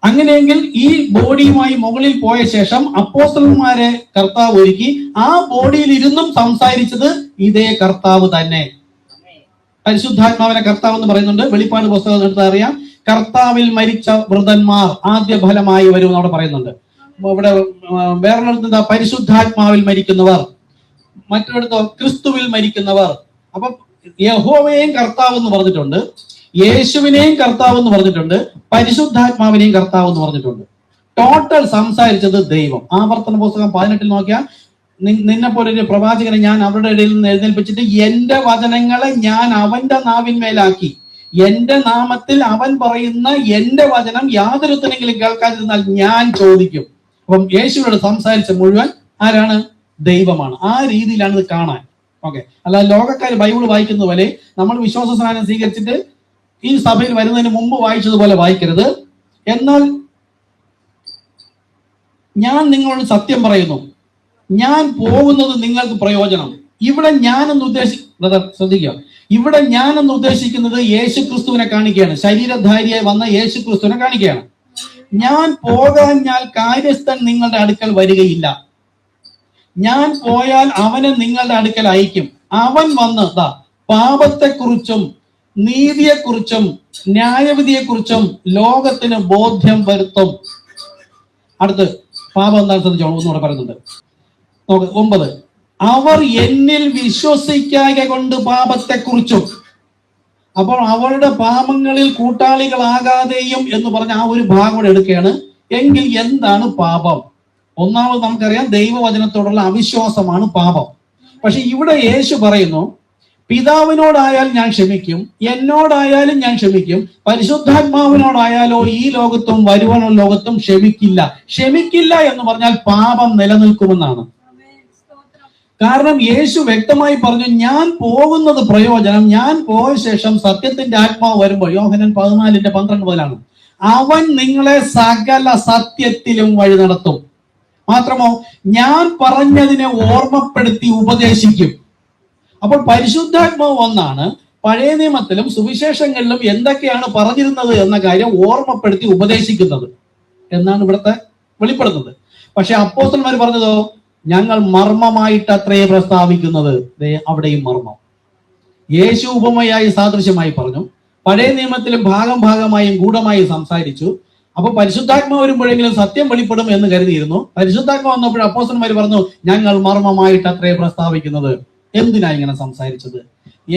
[SPEAKER 2] അങ്ങനെയെങ്കിൽ ഈ ബോഡിയുമായി മുകളിൽ പോയ ശേഷം അപ്പോസ്തലന്മാരെ കർത്താവ് ഒരുക്കി. ആ ബോഡിയിൽ ഇരുന്നും സംസാരിച്ചത് ഇതേ കർത്താവ് തന്നെ. പരിശുദ്ധാത്മാവിനെ കർത്താവ് എന്ന് പറയുന്നുണ്ട്. വെളിപ്പാട് പുസ്തകം എടുത്താൽ അറിയാം. കർത്താവിൽ മരിച്ച വൃതന്മാർ ആദ്യ ഫലമായി വരും അവിടെ പറയുന്നുണ്ട്. ഇവിടെ വേറൊരിടത്ത് പരിശുദ്ധാത്മാവിൽ മരിക്കുന്നവർ, മറ്റൊരിടത്തോ ക്രിസ്തുവിൽ മരിക്കുന്നവർ. അപ്പൊ യഹോവയെയും കർത്താവ് എന്ന് പറഞ്ഞിട്ടുണ്ട്, യേശുവിനെയും കർത്താവ് എന്ന് പറഞ്ഞിട്ടുണ്ട്, പരിശുദ്ധാത്മാവിനെയും കർത്താവ് എന്ന് പറഞ്ഞിട്ടുണ്ട്. ടോട്ടൽ സംസാരിച്ചത് ദൈവം. ആവർത്തന പുസ്തകം 18 നോക്കിയാൽ, നിന്നെ പോലെ ഒരു പ്രവാചകനെ ഞാൻ അവരുടെ ഇടയിൽ നിന്ന് എഴുന്നേൽപ്പിച്ചിട്ട് എന്റെ വചനങ്ങളെ ഞാൻ അവന്റെ നാവിന്മേലാക്കി, എന്റെ നാമത്തിൽ അവൻ പറയുന്ന എന്റെ വചനം യാതൊരുത്തനെങ്കിലും കേൾക്കാതിരുന്നാൽ ഞാൻ ചോദിക്കും. അപ്പം യേശുവോട് സംസാരിച്ച മുഴുവൻ ആരാണ്? ദൈവമാണ്. ആ രീതിയിലാണ് ഇത് കാണാൻ. ഓക്കെ, അല്ലാതെ ലോകക്കാർ ബൈബിൾ വായിക്കുന്ന പോലെ നമ്മൾ വിശ്വാസ സ്നാനം സ്വീകരിച്ചിട്ട് ഈ സഭയിൽ വരുന്നതിന് മുമ്പ് വായിച്ചതുപോലെ വായിക്കരുത്. എന്നാൽ ഞാൻ നിങ്ങളോട് സത്യം പറയുന്നു, ഞാൻ പോകുന്നത് നിങ്ങൾക്ക് പ്രയോജനം. ഇവിടെ ഞാനെന്ന് ശ്രദ്ധിക്കുക, ഇവിടെ ഞാനെന്ന് ഉദ്ദേശിക്കുന്നത് യേശു ക്രിസ്തുവിനെ കാണിക്കുകയാണ്. ശരീരധാരിയായി വന്ന യേശു ക്രിസ്തുവിനെ കാണിക്കുകയാണ്. ഞാൻ പോകാഞ്ഞാൽ കാര്യസ്ഥൻ നിങ്ങളുടെ അടുക്കൽ വരികയില്ല. ഞാൻ പോയാൽ അവനെ നിങ്ങളുടെ അടുക്കൽ അയക്കും. അവൻ വന്ന് പാപത്തെക്കുറിച്ചും നീതിയെക്കുറിച്ചും ന്യായവിധിയെക്കുറിച്ചും ലോകത്തിന് ബോധ്യം വരുത്തും. അടുത്ത് പാപം എന്താണെന്ന് ശ്രദ്ധിച്ചോളൂ, ഒന്നുകൂടെ പറയുന്നുണ്ട്. 9, അവർ എന്നിൽ വിശ്വസിക്കായ കൊണ്ട് പാപത്തെക്കുറിച്ചും. അപ്പോൾ അവരുടെ പാപങ്ങളിൽ കൂട്ടാളികളാകാതെയും എന്ന് പറഞ്ഞ ആ ഒരു ഭാഗം കൂടെ എടുക്കുകയാണ്. എങ്കിൽ എന്താണ് പാപം? ഒന്നാമത് നമുക്കറിയാം, ദൈവവചനത്തോടുള്ള അവിശ്വാസമാണ് പാപം. പക്ഷെ ഇവിടെ യേശു പറയുന്നു, പിതാവിനോടായാൽ ഞാൻ ക്ഷമിക്കും, എന്നോടായാലും ഞാൻ ക്ഷമിക്കും, പരിശുദ്ധാത്മാവിനോടായാലോ ഈ ലോകത്തും വരുവാനുള്ള ലോകത്തും ക്ഷമിക്കില്ല എന്ന് പറഞ്ഞാൽ പാപം നിലനിൽക്കുമെന്നാണ്. കാരണം യേശു വ്യക്തമായി പറഞ്ഞു, ഞാൻ പോകുന്നത് പ്രയോജനം, ഞാൻ പോയ ശേഷം സത്യത്തിന്റെ ആത്മാവ് വരുമ്പോൾ, യോഹന്നാൻ 14:12 മുതലാണ്, അവൻ നിങ്ങളെ സകല സത്യത്തിലും വഴി നടത്തും. മാത്രമോ ഞാൻ പറഞ്ഞതിനെ ഓർമ്മപ്പെടുത്തി ഉപദേശിക്കും. അപ്പോൾ പരിശുദ്ധാത്മാവ് ഒന്നാണ് പഴയ നിയമത്തിലും സുവിശേഷങ്ങളിലും എന്തൊക്കെയാണ് പറഞ്ഞിരുന്നത് എന്ന കാര്യം ഓർമ്മപ്പെടുത്തി ഉപദേശിക്കുന്നത് എന്നാണ് ഇവിടുത്തെ വെളിപ്പെടുന്നത്. പക്ഷെ അപ്പോസ്തലന്മാർ പറഞ്ഞതോ, ഞങ്ങൾ മർമ്മമായിട്ട് അത്രേ പ്രസ്താവിക്കുന്നത്. അവിടെയും മർമ്മം. യേശു ഉപമയായി സാദൃശ്യമായി പറഞ്ഞു, പഴയ നിയമത്തിലും ഭാഗമായും ഗൂഢമായും സംസാരിച്ചു. അപ്പൊ പരിശുദ്ധാത്മാവ് വരുമ്പോഴെങ്കിലും സത്യം വെളിപ്പെടും എന്ന് കരുതിയിരുന്നു. പരിശുദ്ധാത്മാവ് വന്നപ്പോൾ അപ്പോസ്തലന്മാർ പറഞ്ഞു, ഞങ്ങൾ മർമ്മമായിട്ട് അത്രേ പ്രസ്താവിക്കുന്നത്. എന്തിനാ ഇങ്ങനെ സംസാരിച്ചത്?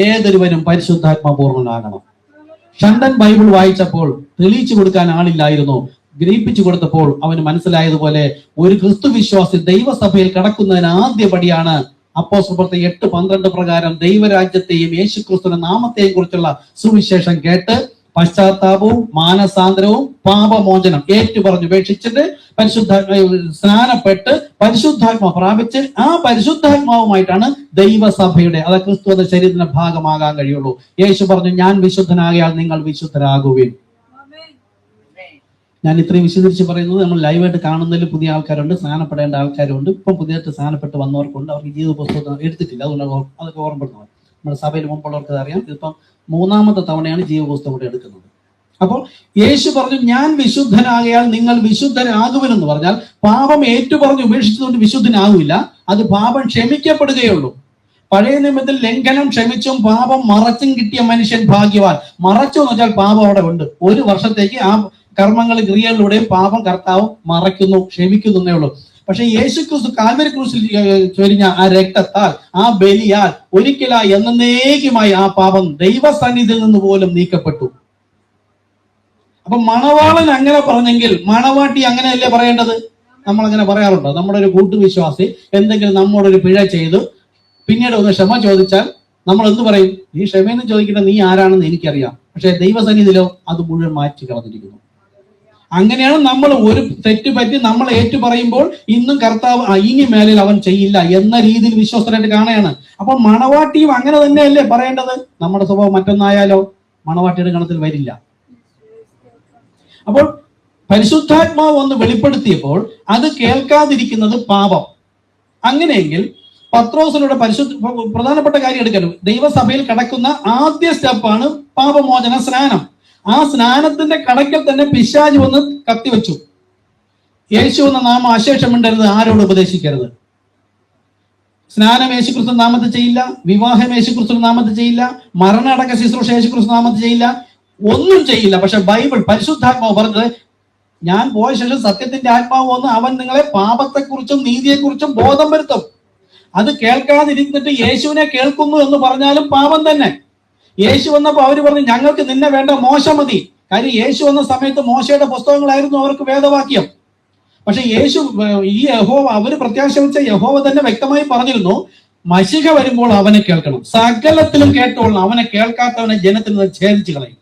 [SPEAKER 2] ഏതൊരുവനും പരിശുദ്ധാത്മപൂർണ്ണനാകണം. ഷണ്ടൻ ബൈബിൾ വായിച്ചപ്പോൾ തെളിയിച്ചു കൊടുക്കാൻ ആളില്ലായിരുന്നു. ഗ്രഹിപ്പിച്ചു കൊടുത്തപ്പോൾ അവന് മനസ്സിലായതുപോലെ ഒരു ക്രിസ്തു വിശ്വാസി ദൈവസഭയിൽ കടക്കുന്നതിന് ആദ്യ പടിയാണ് അപ്പോസ്തലപ്രവൃത്തി 8:12 പ്രകാരം ദൈവരാജ്യത്തെയും യേശുക്രിസ്തുവിന്റെ നാമത്തെയും കുറിച്ചുള്ള സുവിശേഷം കേട്ട് പശ്ചാത്താപവും മാനസാന്തരവും പാപമോചനം ഏറ്റുപറഞ്ഞു ഉപേക്ഷിച്ചിട്ട് സ്നാനപ്പെട്ട് പരിശുദ്ധാത്മാവ് പ്രാപിച്ച് ആ പരിശുദ്ധാത്മാവുമായിട്ടാണ് ദൈവസഭയുടെ, അതായത് ക്രിസ്തുവിന്റെ ശരീരത്തിന്റെ ഭാഗമാകാൻ കഴിയുള്ളൂ. യേശു പറഞ്ഞു, ഞാൻ വിശുദ്ധനാകിയാൽ നിങ്ങൾ വിശുദ്ധരാകുവിൻ. ഞാൻ ഇത്രയും വിശദീകരിച്ച് പറയുന്നത്, നമ്മൾ ലൈവായിട്ട് കാണുന്നതിൽ പുതിയ ആൾക്കാരുണ്ട്, സ്നാനപ്പെടേണ്ട ആൾക്കാരുണ്ട്. ഇപ്പം പുതിയതായിട്ട് സ്നാനപ്പെട്ട് വന്നവർക്കുണ്ട്. അവർക്ക് ജീവിത പുസ്തകം എടുത്തിട്ടില്ല, അതുകൊണ്ട് അതൊക്കെ ഓർമ്മപ്പെടുന്നത്. നമ്മുടെ സഭയിൽ മുമ്പുള്ളവർക്ക് അറിയാം, ഇതിപ്പം 3ാമത്തെ തവണയാണ് ജീവപുസ്തകം കൂടെ എടുക്കുന്നത്. അപ്പോൾ യേശു പറഞ്ഞു, ഞാൻ വിശുദ്ധനാകിയാൽ നിങ്ങൾ വിശുദ്ധരാകുവെന്ന് പറഞ്ഞാൽ പാപം ഏറ്റുപറഞ്ഞ് ഉപേക്ഷിച്ചുകൊണ്ട് വിശുദ്ധനാകില്ല, അത് പാപം ക്ഷമിക്കപ്പെടുകയുള്ളൂ. പഴയ നിയമത്തിൽ ലംഘനം ക്ഷമിച്ചും പാപം മറച്ചും കിട്ടിയ മനുഷ്യൻ ഭാഗ്യവാൻ. മറച്ചു എന്ന് വെച്ചാൽ പാപം അവിടെ ഉണ്ട്. 1 വർഷത്തേക്ക് ആ കർമ്മങ്ങൾ ക്രിയകളിലൂടെയും പാപം കർത്താവ് മറയ്ക്കുന്നു, ക്ഷമിക്കുന്നേ ഉള്ളൂ. പക്ഷെ യേശു ക്രിസ്തു കാൽവരി ക്രൂശിൽ ചൊരിഞ്ഞ ആ രക്തത്താൽ, ആ ബലിയാൽ ഒരിക്കലായി എന്നേക്കുമായി ആ പാപം ദൈവസന്നിധിയിൽ നിന്ന് പോലും നീക്കപ്പെട്ടു. അപ്പൊ മണവാളൻ അങ്ങനെ പറഞ്ഞെങ്കിൽ മണവാട്ടി അങ്ങനെയല്ലേ പറയേണ്ടത്? നമ്മൾ അങ്ങനെ പറയാറുണ്ടോ? നമ്മുടെ ഒരു കൂട്ടുവിശ്വാസി എന്തെങ്കിലും നമ്മോടൊരു പിഴ ചെയ്തു പിന്നീട് ഒന്ന് ക്ഷമ ചോദിച്ചാൽ നമ്മൾ എന്ത് പറയും? ഈ ക്ഷമയെന്ന് ചോദിക്കേണ്ട നീ ആരാണെന്ന് എനിക്കറിയാം, പക്ഷെ ദൈവസന്നിധിയിലോ അത് മുഴുവൻ മാറ്റി കളഞ്ഞിരിക്കുന്നു. അങ്ങനെയാണ് നമ്മൾ ഒരു തെറ്റ് പറ്റി നമ്മൾ ഏറ്റു പറയുമ്പോൾ ഇന്നും കർത്താവ് ഇനി മേലിൽ അവൻ ചെയ്യില്ല എന്ന രീതിയിൽ വിശ്വസ്തരായിട്ട് കാണുകയാണ്. അപ്പൊ മണവാട്ടിയും അങ്ങനെ തന്നെയല്ലേ പറയേണ്ടത്? നമ്മുടെ സ്വഭാവം മറ്റൊന്നായാലോ മണവാട്ടിയുടെ ഗണത്തിൽ വരില്ല. അപ്പോൾ പരിശുദ്ധാത്മാവ് ഒന്ന് വെളിപ്പെടുത്തിയപ്പോൾ അത് കേൾക്കാതിരിക്കുന്നത് പാപം. അങ്ങനെയെങ്കിൽ പത്രോസിലൂടെ പ്രധാനപ്പെട്ട കാര്യം എടുക്കലും ദൈവസഭയിൽ കിടക്കുന്ന ആദ്യ സ്റ്റെപ്പാണ് പാപമോചന സ്നാനം. ആ സ്നാനത്തിന്റെ കടക്കൽ തന്നെ പിശാച് വന്ന് കത്തിവെച്ചു. യേശു എന്ന നാമം അശേഷമുണ്ടരുത്, ആരോട് ഉപദേശിക്കരുത്. സ്നാനം യേശുക്രിസ്തു നാമത്തിൽ ചെയ്യില്ല, വിവാഹം യേശുക്രിസ്തു നാമത്തിൽ ചെയ്യില്ല, മരണടക്ക ശുശ്രൂഷ യേശുക്രിസ്തു നാമത്തിൽ ചെയ്യില്ല, ഒന്നും ചെയ്യില്ല. പക്ഷെ ബൈബിൾ പരിശുദ്ധാത്മാവ് പറഞ്ഞത്, ഞാൻ പോയ ശേഷം സത്യത്തിന്റെ ആത്മാവ് വന്ന് അവൻ നിങ്ങളെ പാപത്തെക്കുറിച്ചും നീതിയെക്കുറിച്ചും ബോധം വരുത്തും. അത് കേൾക്കാതിരുന്നിട്ട് യേശുവിനെ കേൾക്കുന്നു എന്ന് പറഞ്ഞാലും പാപം തന്നെ. യേശു വന്നപ്പോ അവര് പറഞ്ഞു, ഞങ്ങൾക്ക് നിന്നെ വേണ്ട, മോശ മതി. കാര്യം യേശു വന്ന സമയത്ത് മോശയുടെ പുസ്തകങ്ങളായിരുന്നു അവർക്ക് വേദവാക്യം. പക്ഷെ യേശു ഈ യഹോവ, അവര് പ്രത്യാശ വെച്ച യഹോവ തന്നെ വ്യക്തമായി പറഞ്ഞിരുന്നു, മശിഹ വരുമ്പോൾ അവനെ കേൾക്കണം, സകലത്തിലും കേട്ടോളണം, അവനെ കേൾക്കാത്തവനെ ജനത്തിൽ നിന്ന് ഛേദിച്ചു കളയും.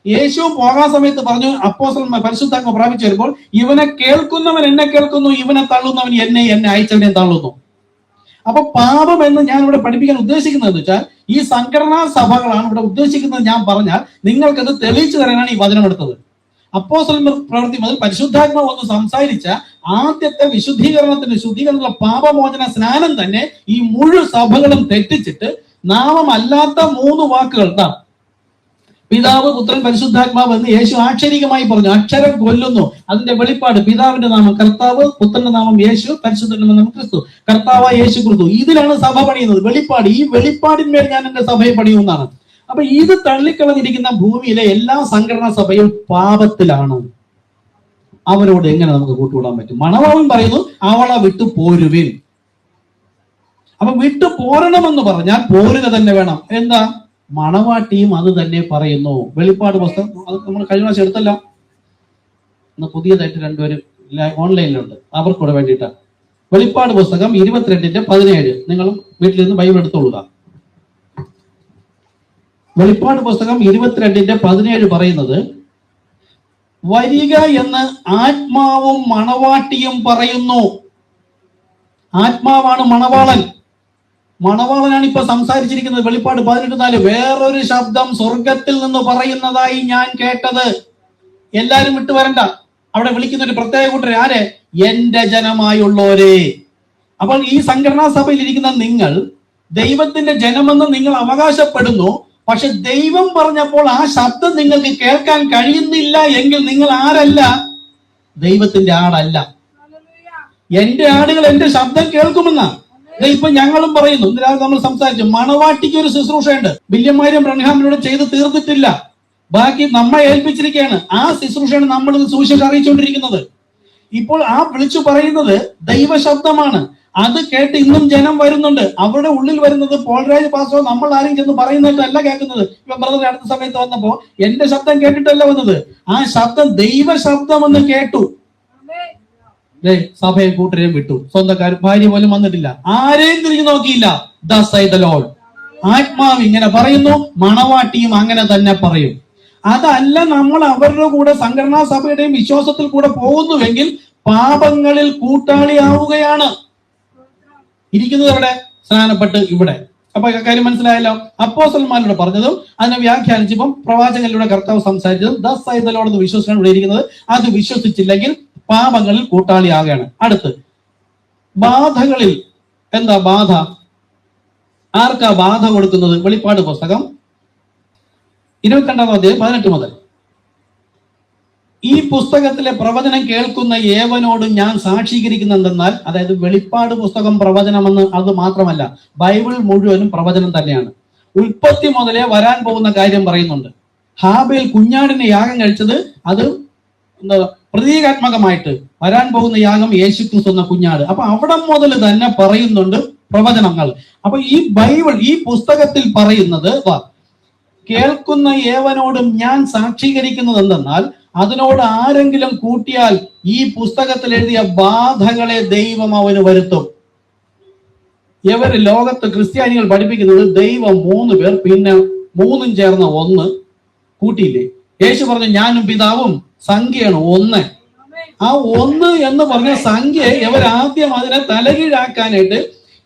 [SPEAKER 2] യേശുവും പോകാൻ സമയത്ത് പറഞ്ഞു, അപ്പോസ്തലന്മാർ പരിശുദ്ധാത്മ പ്രാപിച്ചു വരുമ്പോൾ, ഇവനെ കേൾക്കുന്നവൻ എന്നെ കേൾക്കുന്നു, ഇവനെ തള്ളുന്നവൻ എന്നെ അയച്ചവനെ തള്ളുന്നു. അപ്പൊ പാപം എന്ന് ഞാൻ ഇവിടെ പഠിപ്പിക്കാൻ ഉദ്ദേശിക്കുന്നത് എന്ന് വെച്ചാൽ, ഈ സംഘടനാ സഭകളാണ് ഇവിടെ ഉദ്ദേശിക്കുന്നത്. ഞാൻ പറഞ്ഞാൽ നിങ്ങൾക്കത് തെളിയിച്ചു തരാനാണ് ഈ വചനം എടുത്തത്. അപ്പോസ്തലന്മാർ പ്രവൃത്തി മുതൽ പരിശുദ്ധാത്മാവ് ഒന്ന് സംസാരിച്ച ആദ്യത്തെ ശുദ്ധീകരണത്തിനുള്ള പാപമോചന സ്നാനം തന്നെ ഈ മുഴുവൻ സഭകളും തെറ്റിച്ചിട്ട് നാമമല്ലാത്ത 3 വാക്കുകൾ പിതാവ്, പുത്രൻ, പരിശുദ്ധാത്മാവ് എന്ന് യേശു ആക്ഷരികമായി പറഞ്ഞു. അക്ഷരം കൊല്ലുന്നു. അതിന്റെ വെളിപ്പാട് പിതാവിന്റെ നാമം കർത്താവ്, പുത്രന്റെ നാമം യേശു, പരിശുദ്ധന്റെ നാമം ക്രിസ്തു. കർത്താവ് യേശു ക്രിസ്തു. ഇതിലാണ് സഭ പണിയുന്നത്. വെളിപ്പാട്. ഈ വെളിപ്പാടിന്മേൽ ഞാൻ എന്റെ സഭയെ പണിയുമെന്നാണ്. അപ്പൊ ഇത് തള്ളിക്കളഞ്ഞിരിക്കുന്ന ഭൂമിയിലെ എല്ലാ സംഘടനാ സഭയും പാപത്തിലാണ്. അവരോട് എങ്ങനെ നമുക്ക് കൂട്ടുകൂടാൻ പറ്റും? മണവാളൻ പറയുന്നു അവളെ വിട്ടു പോരുവിൻ. അപ്പൊ വിട്ടു പോരണമെന്ന് പറഞ്ഞാൽ പോരുക തന്നെ വേണം. എന്താ? മണവാട്ടിയും അത് തന്നെ പറയുന്നു. വെളിപ്പാട് പുസ്തകം അത് നമ്മൾ കഴിഞ്ഞ പ്രാവശ്യം എടുത്തല്ല. ഇന്ന് പുതിയതായിട്ട് രണ്ടുപേരും ഓൺലൈനിലുണ്ട്, അവർക്കൂടെ വേണ്ടിയിട്ടാ. വെളിപ്പാട് പുസ്തകം 22:17. നിങ്ങൾ വീട്ടിൽ നിന്ന് ബൈബിൾ എടുത്തോളുക. വെളിപ്പാട് പുസ്തകം 22:17 പറയുന്നത്, വരിക എന്ന് ആത്മാവും മണവാട്ടിയും പറയുന്നു. ആത്മാവാണ് മണവാളൻ. മണവാളനാണ് ഇപ്പൊ സംസാരിച്ചിരിക്കുന്നത്. വെളിപ്പാട് 18:4. വേറൊരു ശബ്ദം സ്വർഗത്തിൽ നിന്ന് പറയുന്നതായി ഞാൻ കേട്ടത്. എല്ലാരും വിട്ടുവരണ്ട. അവിടെ വിളിക്കുന്ന ഒരു പ്രത്യേക കൂട്ടർ ആരെ? എന്റെ ജനമായുള്ളവരെ. അപ്പോൾ ഈ സംഘടനാ സഭയിൽ ഇരിക്കുന്ന നിങ്ങൾ ദൈവത്തിന്റെ ജനമെന്ന് നിങ്ങൾ അവകാശപ്പെടുന്നു. പക്ഷെ ദൈവം പറഞ്ഞപ്പോൾ ആ ശബ്ദം നിങ്ങൾക്ക് കേൾക്കാൻ കഴിയുന്നില്ല എങ്കിൽ നിങ്ങൾ ആരല്ല? ദൈവത്തിന്റെ ആടല്ല. എന്റെ ആടുകൾ എന്റെ ശബ്ദം കേൾക്കുമെന്നാ ഇപ്പൊ ഞങ്ങളും പറയുന്നു. ഇന്നലെ നമ്മൾ സംസാരിച്ചു. മണവാട്ടിക്ക് ഒരു ശുശ്രൂഷയുണ്ട്. വില്യന്മാരും ബ്രൺഹാമിനോട് ചെയ്ത് തീർന്നിട്ടില്ല. ബാക്കി നമ്മെ ഏൽപ്പിച്ചിരിക്കുകയാണ്. ആ ശുശ്രൂഷയാണ് നമ്മൾ സുവിശേഷം അറിയിച്ചുകൊണ്ടിരിക്കുന്നത്. ഇപ്പോൾ ആ വിളിച്ചു പറയുന്നത് ദൈവശബ്ദമാണ്. അത് കേട്ട് ഇന്നും ജനം വരുന്നുണ്ട്. അവരുടെ ഉള്ളിൽ വരുന്നത് പോൾരാജ് പാസ്റ്റോ നമ്മൾ ആരും ചെന്ന് പറയുന്നതല്ല കേൾക്കുന്നത്. ഇപ്പൊ ബ്രദർ അടുത്ത സമയത്ത് വന്നപ്പോ എന്റെ ശബ്ദം കേട്ടിട്ടല്ല വന്നത്. ആ ശബ്ദം ദൈവശബ്ദം എന്ന് കേട്ടു. സഭയെ കൂട്ടരെയും വിട്ടു. സ്വന്തക്കാർ ഭാര്യ പോലും വന്നിട്ടില്ല. ആരെയും തിരിഞ്ഞു നോക്കിയില്ല. Thus saith the Lord. ആത്മാവ് ഇങ്ങനെ പറയുന്നു, മണവാട്ടിയും അങ്ങനെ തന്നെ പറയും. അതല്ല നമ്മൾ അവരുടെ കൂടെ സംഘടനാ സഭയുടെയും വിശ്വാസത്തിൽ കൂടെ പോകുന്നുവെങ്കിൽ പാപങ്ങളിൽ കൂട്ടാളിയാവുകയാണ്. ഇരിക്കുന്നത് എവിടെ? സ്നാനപ്പെട്ട് ഇവിടെ. അപ്പൊ കാര്യം മനസ്സിലായല്ലോ. അപ്പോസ്തലന്മാരോട് പറഞ്ഞതും അതിനെ വ്യാഖ്യാനിച്ചപ്പം പ്രവാചകനിലൂടെ കർത്താവ് സംസാരിച്ചതും Thus saith the Lord എന്ന് വിശ്വസിച്ചാണ് ഇവിടെ ഇരിക്കുന്നത്. അത് വിശ്വസിച്ചില്ലെങ്കിൽ പാപങ്ങളിൽ കൂട്ടാളിയാകുകയാണ്. അടുത്ത് ബാധകളിൽ. എന്താ ബാധ? ആർക്കാ ബാധ കൊടുക്കുന്നത്? വെളിപ്പാട് പുസ്തകം 22:18 മുതൽ. ഈ പുസ്തകത്തിലെ പ്രവചനം കേൾക്കുന്ന ഏവനോടും ഞാൻ സാക്ഷീകരിക്കുന്നെന്നാൽ, അതായത് വെളിപ്പാട് പുസ്തകം പ്രവചനമെന്ന് അത് മാത്രമല്ല, ബൈബിൾ മുഴുവനും പ്രവചനം തന്നെയാണ്. ഉൽപ്പത്തി മുതലേ വരാൻ പോകുന്ന കാര്യം പറയുന്നുണ്ട്. ഹാബേൽ കുഞ്ഞാടിനെ യാഗം കഴിച്ചത് അത് എന്താ പ്രതീകാത്മകമായിട്ട് വരാൻ പോകുന്ന യാഗം യേശുക്രിസ്തു എന്ന കുഞ്ഞാട്. അപ്പൊ അവിടെ മുതൽ തന്നെ പറയുന്നുണ്ട് പ്രവചനങ്ങൾ. അപ്പൊ ഈ ബൈബിൾ ഈ പുസ്തകത്തിൽ പറയുന്നത് കേൾക്കുന്ന ഏവനോടും ഞാൻ സാക്ഷീകരിക്കുന്നത് എന്തെന്നാൽ, അതിനോട് ആരെങ്കിലും കൂട്ടിയാൽ ഈ പുസ്തകത്തിൽ എഴുതിയ ബാധകളെ ദൈവം അവന് വരുത്തും. ഇവര് ലോകത്ത് ക്രിസ്ത്യാനികൾ പഠിപ്പിക്കുന്നത് ദൈവം 3 പേർ പിന്നെ 3 ചേർന്ന 1 കൂട്ടിയില്ലേ? യേശു പറഞ്ഞു ഞാനും പിതാവും സംഖ്യയാണ് 1. ആ 1 എന്ന് പറഞ്ഞ സംഖ്യ ഇവരാദ്യം അതിനെ തലകീഴാക്കാനായിട്ട്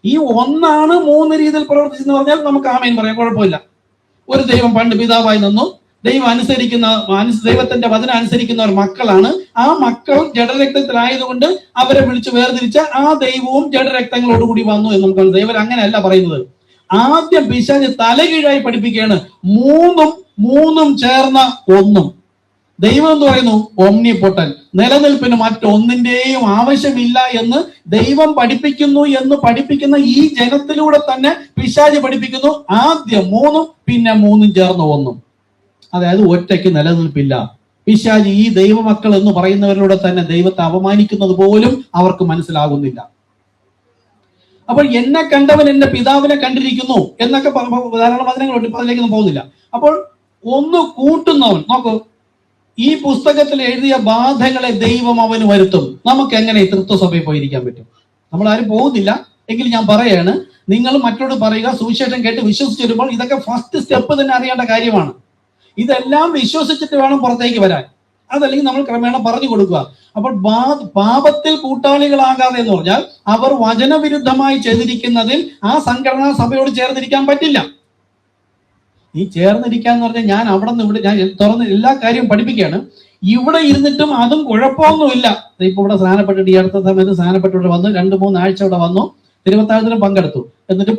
[SPEAKER 2] ഈ 1 3 രീതിയിൽ പ്രവർത്തിച്ചെന്ന് പറഞ്ഞാൽ നമുക്ക് ആമേൻ പറയാം, കുഴപ്പമില്ല. ഒരു ദൈവം പണ്ട് പിതാവായി നിന്നു. ദൈവത്തിന്റെ വചനം അനുസരിക്കുന്നവർ മക്കളാണ്. ആ മക്കൾ ജഡരക്തത്തിലായതുകൊണ്ട് അവരെ വിളിച്ച് വേർതിരിച്ച ആ ദൈവവും ജഡരക്തങ്ങളോടുകൂടി വന്നു എന്ന് നമുക്ക്. ദൈവം അങ്ങനെയല്ല പറയുന്നത്. ആദ്യം പിശാച് തലകീഴായി പഠിപ്പിക്കുകയാണ് 3 ചേർന്ന 1. ദൈവം എന്ന് പറയുന്നു ഒമ്നിപൊട്ടൻ, നിലനിൽപ്പിന് മറ്റൊന്നിന്റെയും ആവശ്യമില്ല എന്ന് ദൈവം പഠിപ്പിക്കുന്നു എന്ന് പഠിപ്പിക്കുന്ന ഈ ജനത്തിലൂടെ തന്നെ പിശാച് പഠിപ്പിക്കുന്നു. ആദ്യം 3 പിന്നെ 3 ചേർന്ന 1. അതായത് ഒറ്റയ്ക്ക് നിലനിൽപ്പില്ല. പിശാച് ഈ ദൈവമക്കൾ എന്ന് പറയുന്നവരിലൂടെ തന്നെ ദൈവത്തെ അപമാനിക്കുന്നത് പോലും അവർക്ക് മനസ്സിലാകുന്നില്ല. അപ്പോൾ എന്നെ കണ്ടവൻ എന്റെ പിതാവിനെ കണ്ടിരിക്കുന്നു എന്നൊക്കെ ധാരാളം വചനങ്ങളുണ്ട്. ഇപ്പൊ അതിലേക്കൊന്നും പോകുന്നില്ല. അപ്പോൾ ഒന്ന് കൂട്ടുന്നവൻ നോക്കൂ, ഈ പുസ്തകത്തിൽ എഴുതിയ ബാധകളെ ദൈവം അവന് വരുത്തും. നമുക്ക് എങ്ങനെ തൃത്വസഭയിൽ പോയിരിക്കാൻ പറ്റും? നമ്മൾ ആരും പോകുന്നില്ല എങ്കിൽ ഞാൻ പറയാണ്, നിങ്ങൾ മറ്റോട് പറയുക, സുവിശേഷം കേട്ട് വിശ്വസിച്ച് വരുമ്പോൾ ഇതൊക്കെ ഫസ്റ്റ് സ്റ്റെപ്പ് തന്നെ അറിയേണ്ട കാര്യമാണ്. ഇതെല്ലാം വിശ്വസിച്ചിട്ട് വേണം പുറത്തേക്ക് വരാൻ. അതല്ലെങ്കിൽ നമ്മൾ ക്രമേണ പറഞ്ഞു കൊടുക്കുക. അപ്പോൾ പാപത്തിൽ കൂട്ടാളികളാകാതെ എന്ന് പറഞ്ഞാൽ അവർ വചനവിരുദ്ധമായി ചെയ്തിരിക്കുന്നതിൽ ആ സംഘടനാ സഭയോട് ചേർന്നിരിക്കാൻ പറ്റില്ല. ഈ ചേർന്നിരിക്കാന്ന് പറഞ്ഞാൽ ഞാൻ അവിടെ നിന്ന് ഇവിടെ ഞാൻ തുറന്ന് എല്ലാ കാര്യവും പഠിപ്പിക്കുകയാണ്. ഇവിടെ ഇരുന്നിട്ടും അതും കുഴപ്പമൊന്നുമില്ല. ഇപ്പൊ ഇവിടെ സ്നാനപ്പെട്ടിട്ട് ഈ അടുത്ത സമയത്ത് സ്നാനപ്പെട്ടിട്ട് വന്ന് 2-3 ആഴ്ച ഇവിടെ വന്നു, തിരുവത്താഴത്തിന് പങ്കെടുത്തു. എന്നിട്ട്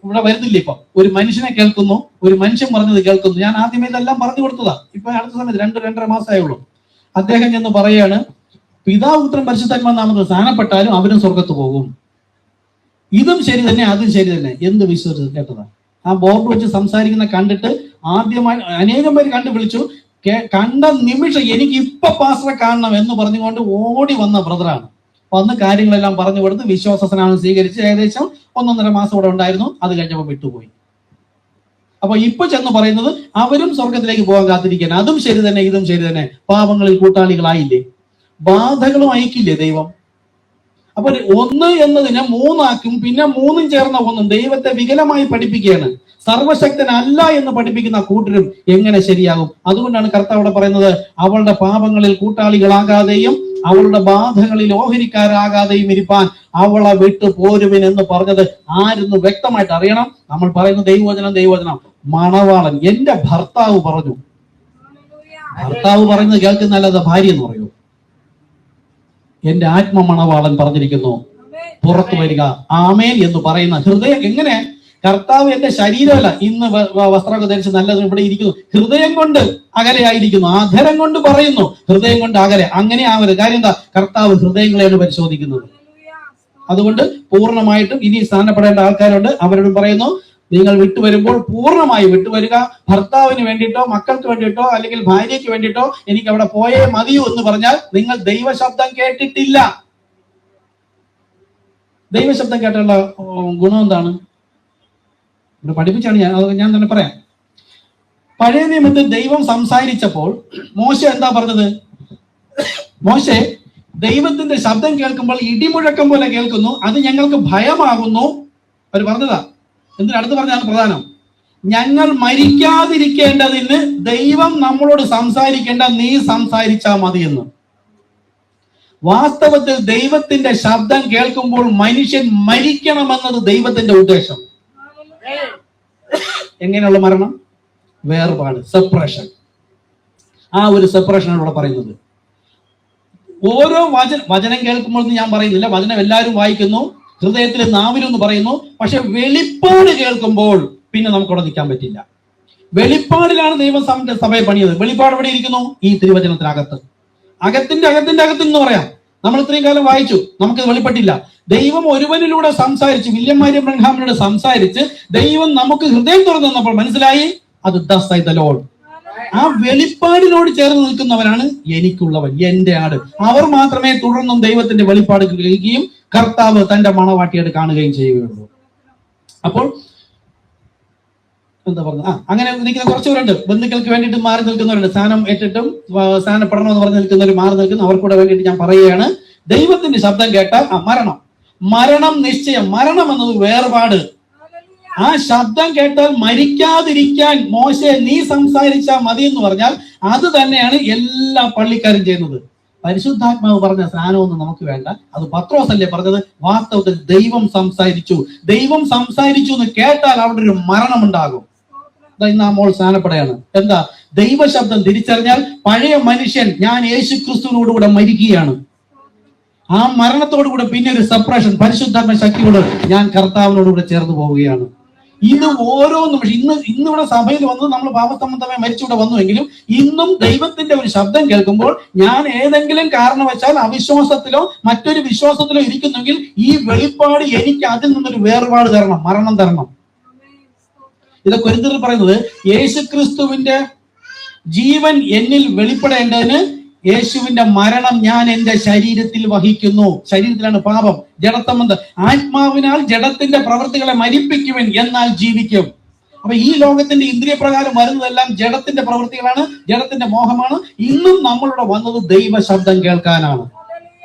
[SPEAKER 2] ഇവിടെ വരുന്നില്ല. ഇപ്പൊ ഒരു മനുഷ്യനെ കേൾക്കുന്നു, ഒരു മനുഷ്യൻ പറഞ്ഞത് കേൾക്കുന്നു. ഞാൻ ആദ്യമേ ഇതെല്ലാം പറഞ്ഞു കൊടുത്തതാ. ഇപ്പൊ അടുത്ത സമയത്ത് 2-2.5 മാസമായുള്ളൂ. അദ്ദേഹം എന്ന് പറയാണ്, പിതാവ് പുത്രൻ പരിശുദ്ധാത്മാ നാമത്തിൽ സ്ഥാനപ്പെട്ടാലും അവരും സ്വർഗത്ത് പോകും. ഇതും ശരി തന്നെ, അതും ശരി തന്നെ. എന്ത് വിശ്വസിച്ച് കേട്ടതാ? ആ ബോർഡ് വെച്ച് സംസാരിക്കുന്ന കണ്ടിട്ട് ആദ്യമായി അനേകം പേര് കണ്ടു വിളിച്ചു. കണ്ട നിമിഷം എനിക്ക് ഇപ്പൊ പാസ്റ്ററെ കാണണം എന്ന് പറഞ്ഞുകൊണ്ട് ഓടി വന്ന ബ്രദറാണ്. വന്ന് കാര്യങ്ങളെല്ലാം പറഞ്ഞു കൊടുത്ത് വിശ്വാസനാണ് സ്വീകരിച്ച് ഏകദേശം 1.5 മാസം ഇവിടെ ഉണ്ടായിരുന്നു. അത് കഴിഞ്ഞപ്പോൾ വിട്ടുപോയി. അപ്പൊ ഇപ്പൊ ചെന്ന് പറയുന്നത് അവരും സ്വർഗത്തിലേക്ക് പോകാൻ കാത്തിരിക്കാൻ. അതും ശരി തന്നെ, ഇതും ശരി തന്നെ. പാപങ്ങളിൽ കൂട്ടാളികളായില്ലേ? ബാധകളും അയക്കില്ലേ ദൈവം? അപ്പൊ 1 എന്നതിനെ 3 ആക്കും. പിന്നെ 3 ചേർന്ന 1 ദൈവത്തെ വികലമായി പഠിപ്പിക്കുകയാണ്. സർവശക്തനല്ല എന്ന് പഠിപ്പിക്കുന്ന കൂട്ടരും എങ്ങനെ ശരിയാകും? അതുകൊണ്ടാണ് കർത്താവ് പറയുന്നത്, അവളുടെ പാപങ്ങളിൽ കൂട്ടാളികളാകാതെയും അവളുടെ ബാധകളിൽ ഓഹരിക്കാരാകാതെയും ഇരിപ്പാൻ അവളെ വിട്ടു പോരുവിൻ എന്ന് പറഞ്ഞത് ആരെന്ന് വ്യക്തമായിട്ട് അറിയണം. നമ്മൾ പറയുന്ന ദൈവവചനം മണവാളൻ എന്റെ ഭർത്താവ് പറഞ്ഞു. ഭർത്താവ് പറയുന്നത് കേൾക്കുന്നല്ലാതെ ഭാര്യ എന്ന് പറയൂ. എന്റെ ആത്മമണവാളൻ പറഞ്ഞിരിക്കുന്നു, പുറത്തു വരിക, ആമേൻ എന്ന് പറയുന്ന ഹൃദയം. എങ്ങനെ? കർത്താവ് എന്റെ ശരീരമല്ല, ഇന്ന് വസ്ത്രമൊക്കെ ധരിച്ച് നല്ലത് ഇവിടെ ഇരിക്കുന്നു, ഹൃദയം കൊണ്ട് അകലെയായിരിക്കുന്നു. ആധരം കൊണ്ട് പറയുന്നു, ഹൃദയം കൊണ്ട് അകലെ. അങ്ങനെ ആവരുത്. കാര്യം എന്താ? കർത്താവ് ഹൃദയങ്ങളെയാണ് പരിശോധിക്കുന്നത്. അതുകൊണ്ട് പൂർണ്ണമായിട്ടും ഇനി സ്ഥാനപ്പെടേണ്ട ആൾക്കാരുണ്ട്. അവരോട് പറയുന്നു, നിങ്ങൾ വിട്ടുവരുമ്പോൾ പൂർണ്ണമായി വിട്ടുവരിക. ഭർത്താവിന് വേണ്ടിയിട്ടോ മക്കൾക്ക് വേണ്ടിയിട്ടോ അല്ലെങ്കിൽ ഭാര്യയ്ക്ക് വേണ്ടിയിട്ടോ എനിക്ക് അവിടെ പോയേ മതിയോ എന്ന് പറഞ്ഞാൽ നിങ്ങൾ ദൈവശബ്ദം കേട്ടിട്ടില്ല. ദൈവശബ്ദം കേട്ടുള്ള ഗുണം എന്താണ്? ഇവിടെ പഠിപ്പിച്ചാണ് ഞാൻ തന്നെ പറയാം. പഴയ നിയമത്തിൽ ദൈവം സംസാരിച്ചപ്പോൾ മോശെ എന്താ പറഞ്ഞത്? മോശെ, ദൈവത്തിന്റെ ശബ്ദം കേൾക്കുമ്പോൾ ഇടിമുഴക്കം പോലെ കേൾക്കുന്നു, അത് ഞങ്ങൾക്ക് ഭയമാകുന്നു. അവർ പറഞ്ഞതാ. അടുത്ത് പറഞ്ഞാണ് പ്രധാനം. ഞങ്ങൾ മരിക്കാതിരിക്കേണ്ടതിന് ദൈവം നമ്മളോട് സംസാരിക്കേണ്ട, നീ സംസാരിച്ചാൽ മതിയെന്ന്. വാസ്തവത്തിൽ ദൈവത്തിന്റെ ശബ്ദം കേൾക്കുമ്പോൾ മനുഷ്യൻ മരിക്കണമെന്നത് ദൈവത്തിന്റെ ഉദ്ദേശം. എങ്ങനെയുള്ള മരണം? വേർപാട്, സെപ്പറേഷൻ. ആ ഒരു സെപ്പറേഷൻ ഇവിടെ പറയുന്നത്. ഓരോ വചനം കേൾക്കുമ്പോൾ ഞാൻ പറയുന്നില്ല, വചനം എല്ലാവരും വായിക്കുന്നു, ഹൃദയത്തിൽ നാവിലൊന്ന് പറയുന്നു. പക്ഷെ വെളിപ്പാട് കേൾക്കുമ്പോൾ പിന്നെ നമുക്കവിടെ നിൽക്കാൻ പറ്റില്ല. വെളിപ്പാടിലാണ് ദൈവം സഭയെ പണിയത്. വെളിപ്പാട് എവിടെ ഇരിക്കുന്നു? ഈ തിരുവചനത്തിനകത്ത്. അകത്തിന്റെ എന്ന് പറയാം. നമ്മൾ ഇത്രയും കാലം വായിച്ചു, നമുക്ക് വെളിപ്പെട്ടില്ല. ദൈവം ഒരുവനിലൂടെ സംസാരിച്ച്, വില്യം മാരിയം ബ്രൻഹാമിനോട് സംസാരിച്ച് ദൈവം നമുക്ക് ഹൃദയം തുറന്നു തന്നപ്പോൾ മനസ്സിലായി, അത് ദസ് ബൈ ദ ലോർഡ്. ആ വെളിപ്പാടിനോട് ചേർന്ന് നിൽക്കുന്നവരാണ് എനിക്കുള്ളവൻ, എന്റെ ആട്. അവർ മാത്രമേ തുടർന്നും ദൈവത്തിന്റെ വെളിപ്പാട് കേൾക്കുകയും കർത്താവ് തന്റെ മണവാട്ടിയായിട്ട് കാണുകയും ചെയ്യുകയുള്ളൂ. അപ്പോൾ എന്താ പറഞ്ഞത്? അങ്ങനെ നിൽക്കുന്ന കുറച്ചുപേരുണ്ട്. ബന്ധുക്കൾക്ക് വേണ്ടിയിട്ട് മാറി നിൽക്കുന്നവരുണ്ട്. സ്ഥാനം ഏറ്റിട്ടും സ്ഥാനപ്പെടണമെന്ന് പറഞ്ഞ് നിൽക്കുന്നവർ മാറി നിൽക്കുന്നു. അവർക്കൂടെ വേണ്ടിയിട്ട് ഞാൻ പറയുകയാണ്, ദൈവത്തിന്റെ ശബ്ദം കേട്ടാൽ മരണം നിശ്ചയം. മരണം എന്നത് വേർപാട്. ആ ശബ്ദം കേട്ടാൽ മരിക്കാതിരിക്കാൻ മോശെ നീ സംസാരിച്ചാൽ മതി എന്ന് പറഞ്ഞാൽ അത് തന്നെയാണ് എല്ലാ പള്ളിക്കാരും ചെയ്യുന്നത്. പരിശുദ്ധാത്മാവ് പറഞ്ഞ സ്നാനമൊന്നും നമുക്ക് വേണ്ട. അത് പത്രോസല്ലേ പറഞ്ഞത്? വാസ്തവത്തിൽ ദൈവം സംസാരിച്ചു എന്ന് കേട്ടാൽ അവിടെ ഒരു മരണം ഉണ്ടാകും. ഇന്ന് ആ മോൾ സ്നാനപ്പെടുകയാണ്. എന്താ? ദൈവശബ്ദം തിരിച്ചറിഞ്ഞാൽ പഴയ മനുഷ്യൻ, ഞാൻ യേശു ക്രിസ്തുവിനോടുകൂടെ മരിക്കുകയാണ്. ആ മരണത്തോടുകൂടെ പിന്നെ ഒരു സെപ്പറേഷൻ, പരിശുദ്ധാത്മ ശക്തിയോട് ഞാൻ കർത്താവിനോടുകൂടെ ചേർന്ന് പോവുകയാണ്. ഇത് ഓരോ നിമിഷം ഇന്നിവിടെ സഭയിൽ വന്നത് നമ്മൾ പാപസംബന്ധമായി മരിച്ചിവിടെ വന്നുവെങ്കിലും ഇന്നും ദൈവത്തിന്റെ ഒരു ശബ്ദം കേൾക്കുമ്പോൾ ഞാൻ ഏതെങ്കിലും കാരണവശാൽ അവിശ്വാസത്തിലോ മറ്റൊരു വിശ്വാസത്തിലോ ഇരിക്കുന്നെങ്കിൽ ഈ വെളിപ്പാട് എനിക്ക് അതിൽ നിന്നൊരു വേർപാട് തരണം, മരണം തരണം. ഇതൊക്കെ ഒരിക്കൽ പറയുന്നത് യേശുക്രിസ്തുവിന്റെ ജീവൻ എന്നിൽ വെളിപ്പെടേണ്ടതിന് യേശുവിന്റെ മരണം ഞാൻ എന്റെ ശരീരത്തിൽ വഹിക്കുന്നു. ശരീരത്തിലാണ് പാപം, ജഡസംബന്ധം. ആത്മാവിനാൽ ജഡത്തിന്റെ പ്രവൃത്തികളെ മരിപ്പിക്കുവൻ, എന്നാൽ ജീവിക്കും. അപ്പൊ ഈ ലോകത്തിന്റെ ഇന്ദ്രിയ പ്രകാരം വരുന്നതെല്ലാം ജഡത്തിന്റെ പ്രവൃത്തികളാണ്, ജഡത്തിന്റെ മോഹമാണ്. ഇന്നും നമ്മളിവിടെ വന്നത് ദൈവ ശബ്ദം കേൾക്കാനാണ്.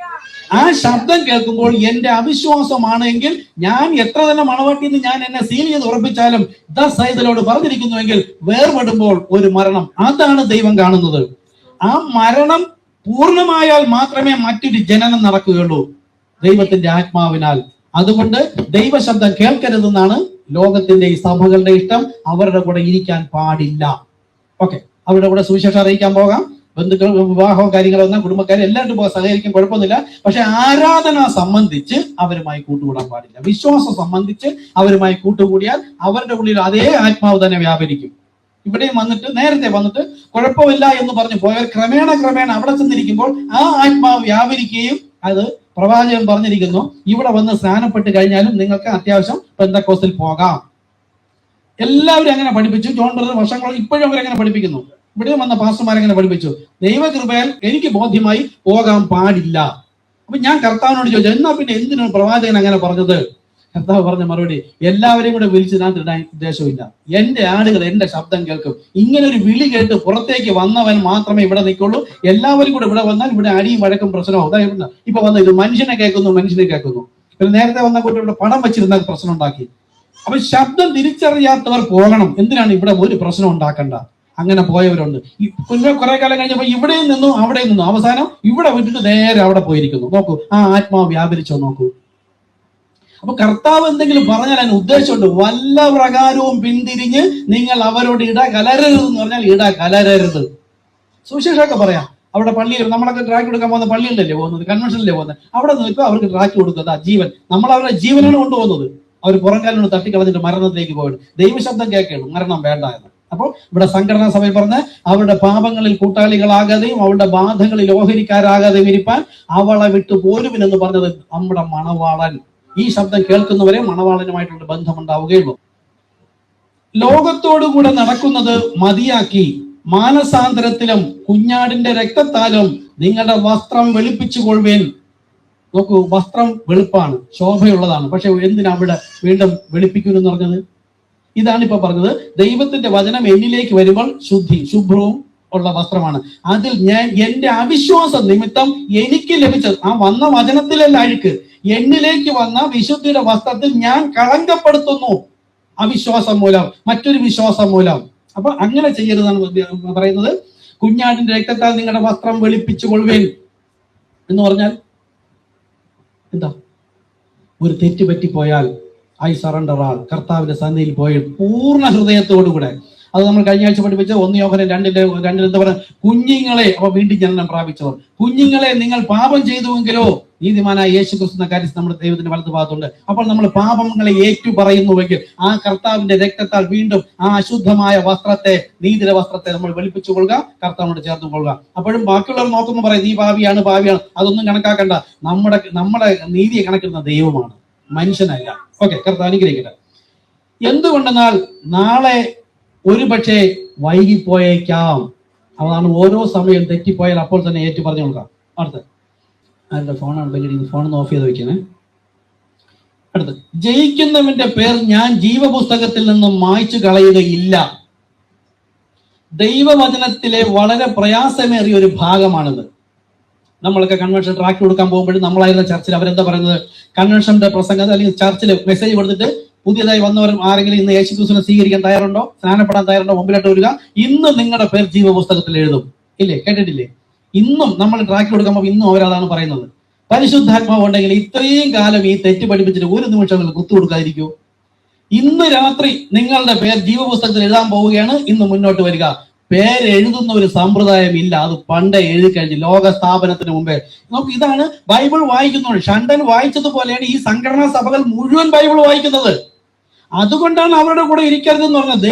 [SPEAKER 2] ആ ശബ്ദം കേൾക്കുമ്പോൾ എന്റെ അവിശ്വാസമാണെങ്കിൽ ഞാൻ എത്ര തന്നെ മണവാട്ടിന്ന് ഞാൻ എന്നെ സീൽ ചെയ്ത് ഉറപ്പിച്ചാലും ദൈവത്തോട് പറഞ്ഞിരിക്കുന്നുവെങ്കിൽ വേർപെടുമ്പോൾ ഒരു മരണം, അതാണ് ദൈവം കാണുന്നത്. ആ മരണം പൂർണ്ണമായാൽ മാത്രമേ മറ്റൊരു ജനനം നടക്കുകയുള്ളൂ, ദൈവത്തിന്റെ ആത്മാവിനാൽ. അതുകൊണ്ട് ദൈവശബ്ദം കേൾക്കരുതെന്നാണ് ലോകത്തിന്റെ ഈ സഭകളുടെ ഇഷ്ടം. അവരുടെ കൂടെ ഇരിക്കാൻ പാടില്ല. ഓക്കെ, അവരുടെ കൂടെ സുവിശേഷം അറിയിക്കാൻ പോകാം, ബന്ധുക്കൾ, വിവാഹവും കാര്യങ്ങളോ വന്നാൽ കുടുംബക്കാരും എല്ലാവരും സഹകരിക്കും, കുഴപ്പമൊന്നുമില്ല. പക്ഷെ ആരാധന സംബന്ധിച്ച് അവരുമായി കൂട്ടുകൂടാൻ പാടില്ല. വിശ്വാസം സംബന്ധിച്ച് അവരുമായി കൂട്ടുകൂടിയാൽ അവരുടെ ഉള്ളിൽ അതേ ആത്മാവ് തന്നെ വ്യാപരിക്കും. ഇവിടെയും വന്നിട്ട് നേരത്തെ വന്നിട്ട് കുഴപ്പമില്ല എന്ന് പറഞ്ഞു പോയവർ ക്രമേണ അവിടെ ചെന്നിരിക്കുമ്പോൾ ആ ആത്മാവ് വ്യാപരിക്കുകയും, അത് പ്രവാചകൻ പറഞ്ഞിരിക്കുന്നു, ഇവിടെ വന്ന് സ്നാനപ്പെട്ട് കഴിഞ്ഞാലും നിങ്ങൾക്ക് അത്യാവശ്യം പെന്തക്കോസ്തിൽ പോകാം. എല്ലാവരും അങ്ങനെ പഠിപ്പിച്ചു. ജോൺ ബ്രദർ വർഷങ്ങൾ ഇപ്പോഴും അവരങ്ങനെ പഠിപ്പിക്കുന്നു. ഇവിടെ വന്ന പാസ്റ്റർമാരെങ്ങനെ പഠിപ്പിച്ചു. ദൈവകൃപയാൽ എനിക്ക് ബോധ്യമായി പോകാൻ പാടില്ല. അപ്പൊ ഞാൻ കർത്താവിനോട് ചോദിച്ചു, എന്നാ പിന്നെ എന്തിനാണ് പ്രവാചകൻ അങ്ങനെ പറഞ്ഞത്? കർത്താവ് പറഞ്ഞ മറുപടി, എല്ലാവരെയും കൂടെ വിളിച്ച് ഞാൻ ഇടാൻ ഉദ്ദേശമില്ല. എന്റെ ആടുകൾ എന്റെ ശബ്ദം കേൾക്കും. ഇങ്ങനെ ഒരു വിളി കേട്ട് പുറത്തേക്ക് വന്നവൻ മാത്രമേ ഇവിടെ നിൽക്കുള്ളൂ. എല്ലാവരും കൂടെ ഇവിടെ വന്നാൽ ഇവിടെ അടിയും വഴക്കും പ്രശ്നവും. അതായത് ഇപ്പൊ വന്ന ഇത് മനുഷ്യനെ കേൾക്കുന്നു. പിന്നെ നേരത്തെ വന്ന കുട്ടികളുടെ പടം വെച്ചിരുന്ന പ്രശ്നം ഉണ്ടാക്കി. അപ്പൊ ശബ്ദം തിരിച്ചറിയാത്തവർ പോകണം. എന്തിനാണ് ഇവിടെ ഒരു പ്രശ്നം ഉണ്ടാക്കണ്ട? അങ്ങനെ പോയവരുണ്ട്. പിന്നെ കുറെ കാലം കഴിഞ്ഞപ്പോ ഇവിടെയും നിന്നു അവിടെയും നിന്നു, അവസാനം ഇവിടെ വിട്ടിട്ട് നേരെ അവിടെ പോയിരിക്കുന്നു. നോക്കൂ, ആ ആത്മാവ് വ്യാപരിച്ചോ നോക്കൂ. അപ്പൊ കർത്താവ് എന്തെങ്കിലും പറഞ്ഞാൽ അതിന് ഉദ്ദേശമുണ്ട്. വല്ല പ്രകാരവും പിന്തിരിഞ്ഞ് നിങ്ങൾ അവരോട് ഇട കലരരുത് എന്ന് പറഞ്ഞാൽ ഇട കലരരുത്. സുവിശേഷമൊക്കെ പറയാം. അവിടെ പള്ളിയിൽ നമ്മളൊക്കെ ട്രാക്ക് കൊടുക്കാൻ പോകുന്ന പള്ളിയിലല്ലേ പോകുന്നത്, കൺവെൻഷനിലല്ലേ പോകുന്നത്. അവിടെ നിൽക്കുക, അവർക്ക് ട്രാക്ക് കൊടുക്കുക. ജീവൻ, നമ്മൾ അവരുടെ ജീവനാണ് കൊണ്ടുപോകുന്നത്. അവർ പുറംകാലിനോട് തട്ടിക്കളഞ്ഞിട്ട് മരണത്തിലേക്ക് പോയിട്ട് ദൈവശബ്ദം കേൾക്കണം, മരണം വേണ്ട എന്ന്. അപ്പോൾ ഇവിടെ സംഘടനാ സഭയിൽ പറഞ്ഞ് അവരുടെ പാപങ്ങളിൽ കൂട്ടാളികളാകാതെയും അവരുടെ ബാധകളിൽ ഓഹരിക്കാരാകാതെയും ഇരിപ്പാൻ അവളെ വിട്ടു പോരുവിനെന്ന് പറഞ്ഞത് നമ്മുടെ മണവാളൻ. ഈ ശബ്ദം കേൾക്കുന്നവരെ മണവാളനുമായിട്ടുള്ള ബന്ധമുണ്ടാവുകയുള്ളൂ. ലോകത്തോടുകൂടെ നടക്കുന്നത് മതിയാക്കി മാനസാന്തരത്തിലും കുഞ്ഞാടിന്റെ രക്തത്താലും നിങ്ങളുടെ വസ്ത്രം വെളുപ്പിച്ചുകൊള്ളുവേൻ. നോക്കൂ, വസ്ത്രം വെളുപ്പാണ്, ശോഭയുള്ളതാണ്. പക്ഷെ എന്തിനാ അവിടെ വീണ്ടും വെളുപ്പിക്കുമെന്ന് പറഞ്ഞത്? ഇതാണ് ഇപ്പൊ പറഞ്ഞത്. ദൈവത്തിന്റെ വചനം എന്നിലേക്ക് വരുമ്പോൾ ശുഭ്രവും ഉള്ള വസ്ത്രമാണ്. അതിൽ ഞാൻ എന്റെ അവിശ്വാസ നിമിത്തം എനിക്ക് ലഭിച്ചത്, ആ വന്ന വചനത്തിലല്ല അഴുക്ക്, എന്നിലേക്ക് വന്ന വിശുദ്ധിയുടെ വസ്ത്രത്തിൽ ഞാൻ കളങ്കപ്പെടുത്തുന്നു. അവിശ്വാസം മൂലം, മറ്റൊരു വിശ്വാസം മൂലം. അപ്പൊ അങ്ങനെ ചെയ്യരുതെന്നാണ് പറയുന്നത്. കുഞ്ഞാടിന്റെ രക്തത്താൽ നിങ്ങളുടെ വസ്ത്രം വെളുപ്പിച്ചുകൊള്ളുവേൻ എന്ന് പറഞ്ഞാൽ എന്താ? ഒരു തെറ്റ് പറ്റിപ്പോയാൽ ഐ സറണ്ടർ ആൾ, കർത്താവിന്റെ സന്നിധിയിൽ പോയി പൂർണ്ണ ഹൃദയത്തോടുകൂടെ. അത് നമ്മൾ കഴിഞ്ഞ ആഴ്ച പഠിപ്പിച്ച 1 യോഹന്നാൻ 2 എന്താ പറയുക? കുഞ്ഞുങ്ങളെ, അപ്പൊ വീണ്ടും ജനനം പ്രാപിച്ചവർ, കുഞ്ഞുങ്ങളെ നിങ്ങൾ പാപം ചെയ്തുവെങ്കിലോ നീതിമാനായ യേശു ക്രിസ്തു എന്ന കാര്യം നമ്മുടെ ദൈവത്തിന്റെ വലതു ഭാഗത്തുണ്ട്. അപ്പോൾ നമ്മൾ പാപങ്ങളെ ഏറ്റു പറയുന്നുവെങ്കിൽ ആ കർത്താവിന്റെ രക്തത്താൽ വീണ്ടും ആ അശുദ്ധമായ വസ്ത്രത്തെ, നീതിയുടെ വസ്ത്രത്തെ നമ്മൾ വെളുപ്പിച്ചു കൊള്ളുക, കർത്താവിനോട് ചേർത്ത് കൊള്ളുക. അപ്പോഴും ബാക്കിയുള്ളവർ നോക്കുമ്പോൾ പറയും നീ പാപിയാണ്. അതൊന്നും കണക്കാക്കണ്ട. നമ്മുടെ നീതിയെ കണക്കുന്ന ദൈവമാണ്, മനുഷ്യനല്ല. ഓക്കെ, കർത്താവ് അനുഗ്രഹിക്കട്ടെ. എന്തുകൊണ്ടെന്നാൽ നാളെ ഒരു പക്ഷേ വൈകിപ്പോയേക്കാം. അതാണ് ഓരോ സമയം തെറ്റിപ്പോയാൽ അപ്പോൾ തന്നെ ഏറ്റു പറഞ്ഞു കൊടുക്കാം. അടുത്ത് ആരുടെ ഫോണാണ്? ഫോണൊന്ന് ഓഫ് ചെയ്ത് വെക്കണേ. അടുത്ത്, ജയിക്കുന്നവന്റെ പേർ ഞാൻ ജീവപുസ്തകത്തിൽ നിന്നും മായ്ച്ചു കളയുകയില്ല. ദൈവവചനത്തിലെ വളരെ പ്രയാസമേറിയ ഒരു ഭാഗമാണിത്. നമ്മളൊക്കെ കൺവെൻഷൻ ട്രാക്ക് കൊടുക്കാൻ പോകുമ്പോഴും നമ്മളായിരുന്ന ചർച്ചിൽ അവരെന്താ പറയുന്നത്? കൺവെൻഷന്റെ പ്രസംഗം അല്ലെങ്കിൽ ചർച്ചിൽ മെസ്സേജ് കൊടുത്തിട്ട് പുതിയതായി വന്നവരും ആരെങ്കിലും ഇന്ന് യേശുക്രിസ്തുവിനെ സ്വീകരിക്കാൻ തയ്യാറുണ്ടോ, സ്നാനപ്പെടാൻ തയ്യാറുണ്ടോ, മുമ്പിലോട്ട് വരിക, ഇന്ന് നിങ്ങളുടെ പേർ ജീവപുസ്തകത്തിൽ എഴുതും. ഇല്ലേ, കേട്ടിട്ടില്ലേ? ഇന്നും നമ്മൾ ട്രാക്ക് കൊടുക്കുമ്പോൾ ഇന്നും അവരതാണ് പറയുന്നത്. പരിശുദ്ധാത്മാവ് ഉണ്ടെങ്കിൽ ഇത്രയും കാലം ഈ തെറ്റ് പഠിപ്പിച്ചിട്ട് ഒരു നിമിഷം കുത്തു കൊടുക്കാതിരിക്കൂ. ഇന്ന് രാത്രി നിങ്ങളുടെ പേർ ജീവപുസ്തകത്തിൽ എഴുതാൻ പോവുകയാണ്. ഇന്ന് മുന്നോട്ട് വരിക. പേരെഴുതുന്ന ഒരു സമ്പ്രദായം ഇല്ല, അത് പണ്ടേ എഴുതി കഴിഞ്ഞ് ലോക സ്ഥാപനത്തിന് മുമ്പേ. നമുക്ക് ഇതാണ് ബൈബിൾ വായിക്കുന്നത്. ഷണ്ടൻ വായിച്ചതുപോലെയാണ് ഈ സംഘടനാ സഭകൾ മുഴുവൻ ബൈബിൾ വായിക്കുന്നത്. അതുകൊണ്ടാണ് അവരുടെ കൂടെ ഇരിക്കരുതെന്ന് പറഞ്ഞത്.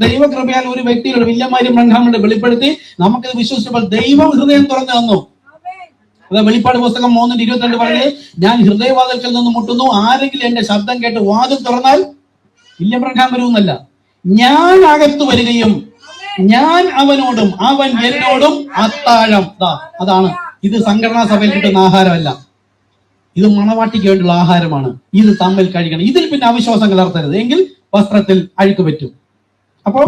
[SPEAKER 2] ദൈവകൃപയാൽ ഒരു വ്യക്തിയുടെ വില്യമാരി ബ്രഹാമിനെ വെളിപ്പെടുത്തി നമുക്കിത് വിശ്വസിച്ചപ്പോൾ ദൈവം ഹൃദയം തുറന്നു തന്നു. അതാ വെളിപ്പാട് പുസ്തകം 3:22 പറഞ്ഞത്, ഞാൻ ഹൃദയവാതിൽക്കൽ നിന്ന് മുട്ടുന്നു, ആരെങ്കിലും എന്റെ ശബ്ദം കേട്ട് വാതിൽ തുറന്നാൽ വില്യം ബ്രഹാം വരുമെന്നല്ല, ഞാൻ അകത്ത് വരികയും ഞാൻ അവനോടും അവൻ എന്നോടും അത്താഴം. അതാണ് ഇത്. സംഘടനാ സഭയിൽ കിട്ടുന്ന ആഹാരമല്ല, ഇത് മണവാട്ടിക്ക് വേണ്ടിയുള്ള ആഹാരമാണ്. ഇത് തമ്മിൽ കഴിക്കണം. ഇതിൽ പിന്നെ അവിശ്വാസം കലർത്തരുത്, എങ്കിൽ വസ്ത്രത്തിൽ അഴുക്ക് പറ്റും. അപ്പോ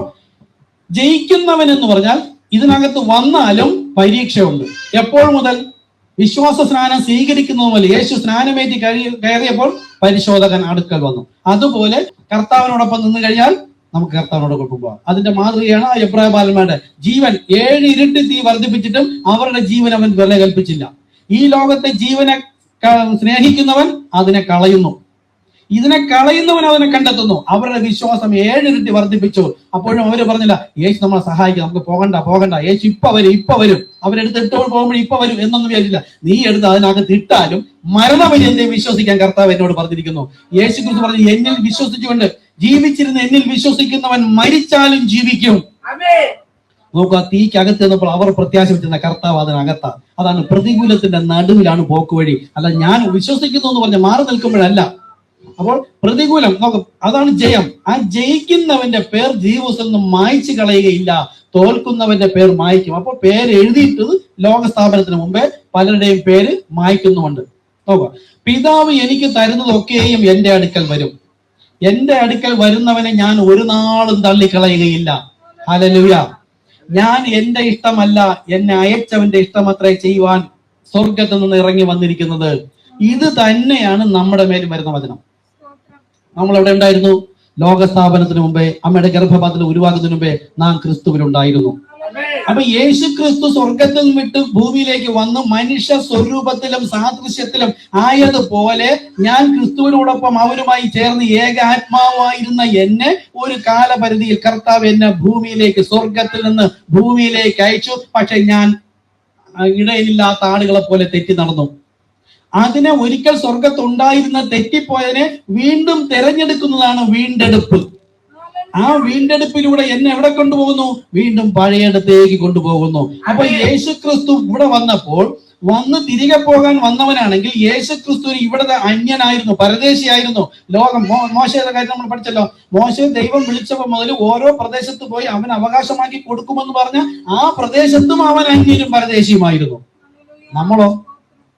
[SPEAKER 2] ജയിക്കുന്നവൻ എന്ന് പറഞ്ഞാൽ ഇതിനകത്ത് വന്നാലും പരീക്ഷയുണ്ട്. എപ്പോൾ മുതൽ? വിശ്വാസ സ്നാനം സ്വീകരിക്കുന്നത് പോലെ യേശു സ്നാനമേറ്റി കയറിയപ്പോൾ പരിശോധകൻ അടുക്കൽ വന്നു. അതുപോലെ കർത്താവിനോടൊപ്പം നിന്ന് കഴിഞ്ഞാൽ നമുക്ക് കർത്താവിനോടൊപ്പം പോകാം. അതിന്റെ മാതൃകയാണ് എബ്രായ ബാലന്മാരുടെ ജീവൻ. 7 ഇരട്ടി തീ വർദ്ധിപ്പിച്ചിട്ടും അവരുടെ ജീവൻ അവൻ വില കൽപ്പിച്ചില്ല. ഈ ലോകത്തെ ജീവനെ സ്നേഹിക്കുന്നവൻ അതിനെ കളയുന്നു. ഇതിനെ കളയുന്നവൻ അതിനെ കണ്ടെത്തുന്നു. അവരുടെ വിശ്വാസം 7 ഇരട്ടി വർദ്ധിപ്പിച്ചു. അപ്പോഴും അവര് പറഞ്ഞില്ല, യേശു നമ്മളെ സഹായിക്കും, നമുക്ക് പോകണ്ട, യേശു ഇപ്പൊ വരും, അവരെടുത്ത് ഇട്ടപ്പോൾ പോകുമ്പോൾ ഇപ്പൊ വരും എന്നൊന്നും വിചാരിച്ചില്ല. നീ എടുത്ത് അതിനകത്ത് ഇട്ടാലും മരണപര്യന്തേ വിശ്വസിക്കാൻ കർത്താവ് എന്നോട് പറഞ്ഞിരിക്കുന്നു. യേശു ക്രിസ്തു പറഞ്ഞു, എന്നിൽ വിശ്വസിച്ചുകൊണ്ട് ജീവിച്ചിരുന്ന എന്നിൽ വിശ്വസിക്കുന്നവൻ മരിച്ചാലും ജീവിക്കും. നോക്കുക, തീക്കകത്ത് ചെന്നപ്പോൾ അവർ പ്രത്യാശ വെച്ചിരുന്ന കർത്താവ് അതിനകത്താ. അതാണ് പ്രതികൂലത്തിന്റെ നടുവിലാണ് പോക്കുവഴി. അല്ല ഞാൻ വിശ്വസിക്കുന്നു എന്ന് പറഞ്ഞ് മാറി നിൽക്കുമ്പോഴല്ല. അപ്പോൾ പ്രതികൂലം നോക്കും, അതാണ് ജയം. ആ ജയിക്കുന്നവന്റെ പേർ ജീവിതത്തിൽ നിന്ന് മായ്ച്ചു കളയുകയില്ല, തോൽക്കുന്നവന്റെ പേർ മായ്ക്കും. അപ്പോൾ പേര് എഴുതിയിട്ടത് ലോകസ്ഥാപനത്തിന് മുമ്പേ പലരുടെയും പേര് മായ്ക്കുന്നുമുണ്ട്. നോക്കുക, പിതാവ് എനിക്ക് തരുന്നതൊക്കെയും എന്റെ അടുക്കൽ വരും, എന്റെ അടുക്കൽ വരുന്നവനെ ഞാൻ ഒരു നാളും തള്ളിക്കളയുകയില്ല. ഹല്ലേലൂയ. ഞാൻ എന്റെ ഇഷ്ടമല്ല, എന്നെ അയച്ചവന്റെ ഇഷ്ടമത്രേ ചെയ്യുവാൻ സ്വർഗത്തിൽ നിന്ന് ഇറങ്ങി വന്നിരിക്കുന്നത്. ഇത് തന്നെയാണ് നമ്മുടെ മേൽ വരുന്ന വചനം. നമ്മൾ എവിടെ ഉണ്ടായിരുന്നു? ലോകസ്ഥാപനത്തിന് മുമ്പേ, അമ്മയുടെ ഗർഭപാത്രത്തിൽ ഉരുവാകുന്നതിന് മുമ്പേ നാം ക്രിസ്തുവിലുണ്ടായിരുന്നു. അപ്പൊ യേശു ക്രിസ്തു സ്വർഗത്തിൽ വിട്ട് ഭൂമിയിലേക്ക് വന്ന് മനുഷ്യ സ്വരൂപത്തിലും സാദൃശ്യത്തിലും ആയതുപോലെ ഞാൻ ക്രിസ്തുവിനോടൊപ്പം അവരുമായി ചേർന്ന് ഏകാത്മാവായിരുന്ന എന്നെ ഒരു കാലപരിധിയിൽ കർത്താവ് എന്നെ ഭൂമിയിലേക്ക്, സ്വർഗത്തിൽ നിന്ന് ഭൂമിയിലേക്ക് അയച്ചു. പക്ഷെ ഞാൻ ഇടയിലില്ലാത്ത ആളുകളെ പോലെ തെറ്റി നടന്നു. അതിനെ ഒരിക്കൽ സ്വർഗത്തുണ്ടായിരുന്ന തെറ്റിപ്പോയതിനെ വീണ്ടും തെരഞ്ഞെടുക്കുന്നതാണ് വീണ്ടെടുപ്പ്. ആ വീണ്ടെടുപ്പിലൂടെ എന്നെ എവിടെ കൊണ്ടുപോകുന്നു? വീണ്ടും പഴയയിടത്തേക്ക് കൊണ്ടുപോകുന്നു. അപ്പൊ യേശു ക്രിസ്തു ഇവിടെ വന്ന് തിരികെ പോകാൻ വന്നവനാണെങ്കിൽ യേശു ക്രിസ്തു ഇവിടുത്തെ അന്യനായിരുന്നു, പരദേശിയായിരുന്നു. ലോകം മോശയുടെ കാര്യം നമ്മൾ പഠിച്ചല്ലോ. മോശയെ ദൈവം വിളിച്ചപ്പോൾ മുതൽ ഓരോ പ്രദേശത്ത് പോയി അവൻ അവകാശമാക്കി കൊടുക്കുമെന്ന് പറഞ്ഞ ആ പ്രദേശത്തും അവൻ അന്യനും പരദേശിയുമായിരുന്നു. നമ്മളോ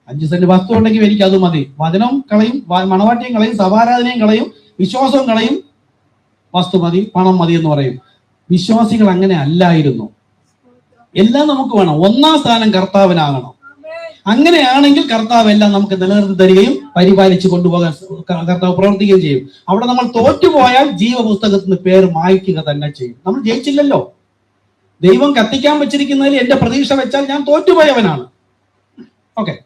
[SPEAKER 2] 5 സെന്റ് വസ്തു ഉണ്ടെങ്കിൽ എനിക്ക് അത് മതി, വചനം കളയും, മണവാട്ടിയും കളയും, സഭാരാധനയും കളയും, വിശ്വാസവും കളയും, വസ്തു മതി, പണം മതി എന്ന് പറയും. വിശ്വാസികൾ അങ്ങനെ അല്ലായിരുന്നു. എല്ലാം നമുക്ക് വേണം. 1-ാം സ്ഥാനം കർത്താവിനാകണം. അങ്ങനെയാണെങ്കിൽ കർത്താവ് എല്ലാം നമുക്ക് നിലനിർത്തി തരികയും പരിപാലിച്ചു കൊണ്ടുപോകാൻ കർത്താവ് പ്രവർത്തിക്കുകയും ചെയ്യും. അവിടെ നമ്മൾ തോറ്റുപോയാൽ ജീവപുസ്തകത്തിൽ നിന്ന് പേര് മായ്ക്കുക തന്നെ ചെയ്യും. നമ്മൾ ജയിച്ചില്ലല്ലോ. ദൈവം കത്തിക്കാൻ വെച്ചിരിക്കുന്നതിൽ എന്റെ പ്രതീക്ഷ വെച്ചാൽ ഞാൻ തോറ്റുപോയവനാണ്. ഓക്കെ,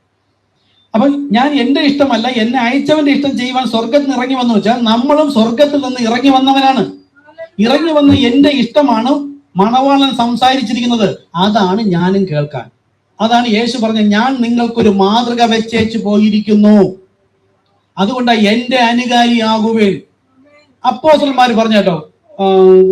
[SPEAKER 2] അപ്പൊ ഞാൻ എന്റെ ഇഷ്ടമല്ല, എന്നെ അയച്ചവന്റെ ഇഷ്ടം ചെയ്യുവാൻ സ്വർഗത്തിൽ നിന്ന് ഇറങ്ങി വന്നു വെച്ചാൽ നമ്മളും സ്വർഗത്തിൽ നിന്ന് ഇറങ്ങി വന്നവനാണ്. ഇറങ്ങി വന്ന എന്റെ ഇഷ്ടമാണ് മണവാളൻ സംസാരിച്ചിരിക്കുന്നത്. അതാണ് ഞാനും കേൾക്കാൻ. അതാണ് യേശു പറഞ്ഞ, ഞാൻ നിങ്ങൾക്കൊരു മാതൃക വെച്ചേച്ചു പോയിരിക്കുന്നു, അതുകൊണ്ട് എന്റെ അനുകാരിയാകുവേൻ. അപ്പോസ്തലന്മാർ പറഞ്ഞു കേട്ടോ,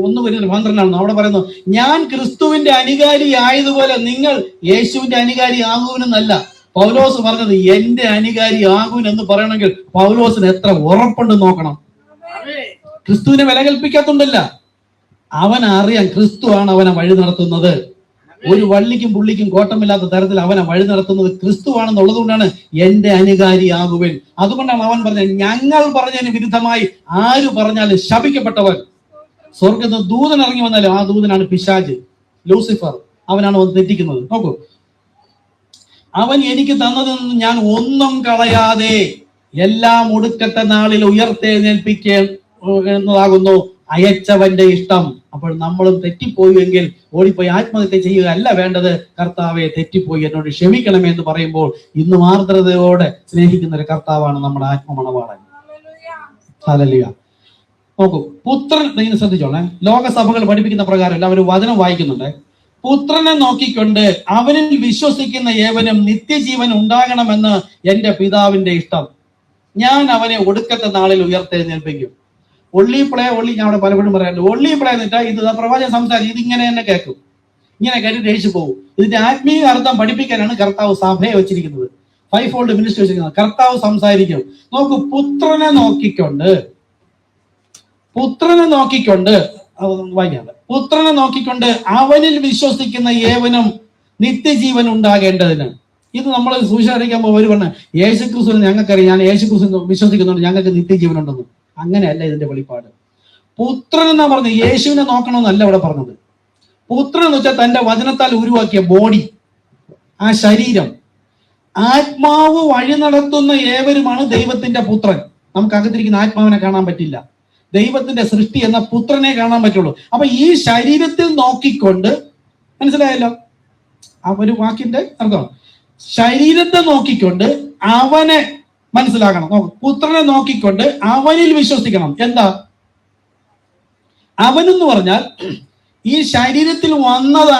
[SPEAKER 2] 1:12 അവിടെ പറയുന്നു, ഞാൻ ക്രിസ്തുവിന്റെ അനുകാരി ആയതുപോലെ നിങ്ങൾ യേശുവിന്റെ അനുകാരി ആകുവനെന്നല്ല. പൗലോസ് പറഞ്ഞത് എന്റെ അനുകാരി ആകുൻ എന്ന് പറയണമെങ്കിൽ പൗലോസിന് എത്ര ഉറപ്പുണ്ട് നോക്കണം. ക്രിസ്തുവിനെ വില കൽപ്പിക്കാത്തുണ്ടല്ല, അവൻ അറിയാം ക്രിസ്തു ആണ് അവനെ വഴി നടത്തുന്നത്. ഒരു വള്ളിക്കും പുള്ളിക്കും കോട്ടമില്ലാത്ത തരത്തിൽ അവനെ വഴി നടത്തുന്നത് ക്രിസ്തു ആണെന്നുള്ളത് കൊണ്ടാണ് എന്റെ അനുകാരി ആകുവൻ. അതുകൊണ്ടാണ് അവൻ പറഞ്ഞത്, ഞങ്ങൾ പറഞ്ഞതിന് വിരുദ്ധമായി ആര് പറഞ്ഞാലും ശപിക്കപ്പെട്ടവൻ. സ്വർഗത്ത് ദൂതൻ ഇറങ്ങി വന്നാലും ആ ദൂതനാണ് പിശാച്, ലൂസിഫർ. അവനാണ് വന്ന് തെറ്റിക്കുന്നത്. നോക്കൂ, അവൻ എനിക്ക് തന്നതിൽ നിന്ന് ഞാൻ ഒന്നും കളയാതെ എല്ലാം ഒടുക്കത്തെ നാളിൽ ഉയർത്തെഴുന്നേൽപ്പിക്കുന്നതാകുന്നു അയച്ചവന്റെ ഇഷ്ടം. അപ്പോൾ നമ്മളും തെറ്റിപ്പോയെങ്കിൽ ഓടിപ്പോയി ആത്മഹത്യ ചെയ്യുകയല്ല വേണ്ടത്. കർത്താവെ, തെറ്റിപ്പോയി, എന്നോട് ക്ഷമിക്കണമേ എന്ന് പറയുമ്പോൾ ഇന്നും ആർദ്രതയോടെ സ്നേഹിക്കുന്ന ഒരു കർത്താവാണ് നമ്മുടെ ആത്മമണവാളൻ. ഹല്ലേലൂയ. നോക്കൂ, പുത്രൻ, നിങ്ങൾ ശ്രദ്ധിച്ചോളെ, ലോകസഭകൾ പഠിപ്പിക്കുന്ന പ്രകാരം എല്ലാവരും വചനം വായിക്കുന്നുണ്ട്. പുത്രനെ നോക്കിക്കൊണ്ട് അവനിൽ വിശ്വസിക്കുന്ന ഏവനും നിത്യജീവൻ ഉണ്ടാകണമെന്ന് എന്റെ പിതാവിന്റെ ഇഷ്ടം. ഞാൻ അവനെ ഒടുക്കത്തെ നാളിൽ ഉയർത്തെഴുന്നേൽപ്പിക്കും. ഒള്ളിപ്ലേ ഞാൻ അവിടെ പലപ്പോഴും പറയാറുണ്ട്, ഒള്ളിപ്ലേ എന്നിട്ട് ഇത് പ്രവാചകൻ സംസാരിക്കും, ഇതിങ്ങനെ തന്നെ കേൾക്കും, ഇങ്ങനെ കേട്ടിട്ട് ദേഷ്യം പോകും. ഇതിന്റെ ആത്മീയ അർത്ഥം പഠിപ്പിക്കാനാണ് കർത്താവ് സഭയെ വെച്ചിരിക്കുന്നത്, 5-fold മിനിസ്റ്റർ വെച്ചിരിക്കുന്നത്. കർത്താവ് സംസാരിക്കും. നോക്കൂ, പുത്രനെ നോക്കിക്കൊണ്ട് വായിക്കാണ്ട്, പുത്രനെ നോക്കിക്കൊണ്ട് അവനിൽ വിശ്വസിക്കുന്ന ഏവനും നിത്യജീവൻ ഉണ്ടാകേണ്ടതിന്. ഇത് നമ്മൾ സുവിശേഷിക്കുമ്പോൾ ഒരു പറഞ്ഞ യേശു ക്രിസ്തു ഞങ്ങൾക്കറിയാം, ഞാൻ യേശു ക്രിസ്തു വിശ്വസിക്കുന്നുണ്ട്, ഞങ്ങൾക്ക് നിത്യജീവൻ ഉണ്ടെന്ന്. അങ്ങനെയല്ല ഇതിന്റെ വെളിപ്പാട്. പുത്രൻ എന്നാ പറഞ്ഞത് യേശുവിനെ നോക്കണമെന്നല്ല ഇവിടെ പറഞ്ഞത്. പുത്രൻ എന്ന് വെച്ചാൽ തന്റെ വചനത്താൽ ഉരുവാക്കിയ ബോഡി, ആ ശരീരം. ആത്മാവ് വഴി നടത്തുന്ന ഏവരുമാണ് ദൈവത്തിന്റെ പുത്രൻ. നമുക്ക് അകത്തിരിക്കുന്ന ആത്മാവിനെ കാണാൻ പറ്റില്ല, ദൈവത്തിന്റെ സൃഷ്ടി എന്ന പുത്രനെ കാണാൻ പറ്റുള്ളൂ. അപ്പൊ ഈ ശരീരത്തിൽ നോക്കിക്കൊണ്ട്, മനസ്സിലായല്ലോ ആ ഒരു വാക്കിന്റെ അർത്ഥം, ശരീരത്തെ നോക്കിക്കൊണ്ട് അവനെ മനസ്സിലാക്കണം. പുത്രനെ നോക്കിക്കൊണ്ട് അവനിൽ വിശ്വസിക്കണം. എന്താ അവനെന്ന് പറഞ്ഞാൽ ഈ ശരീരത്തിൽ വന്നത്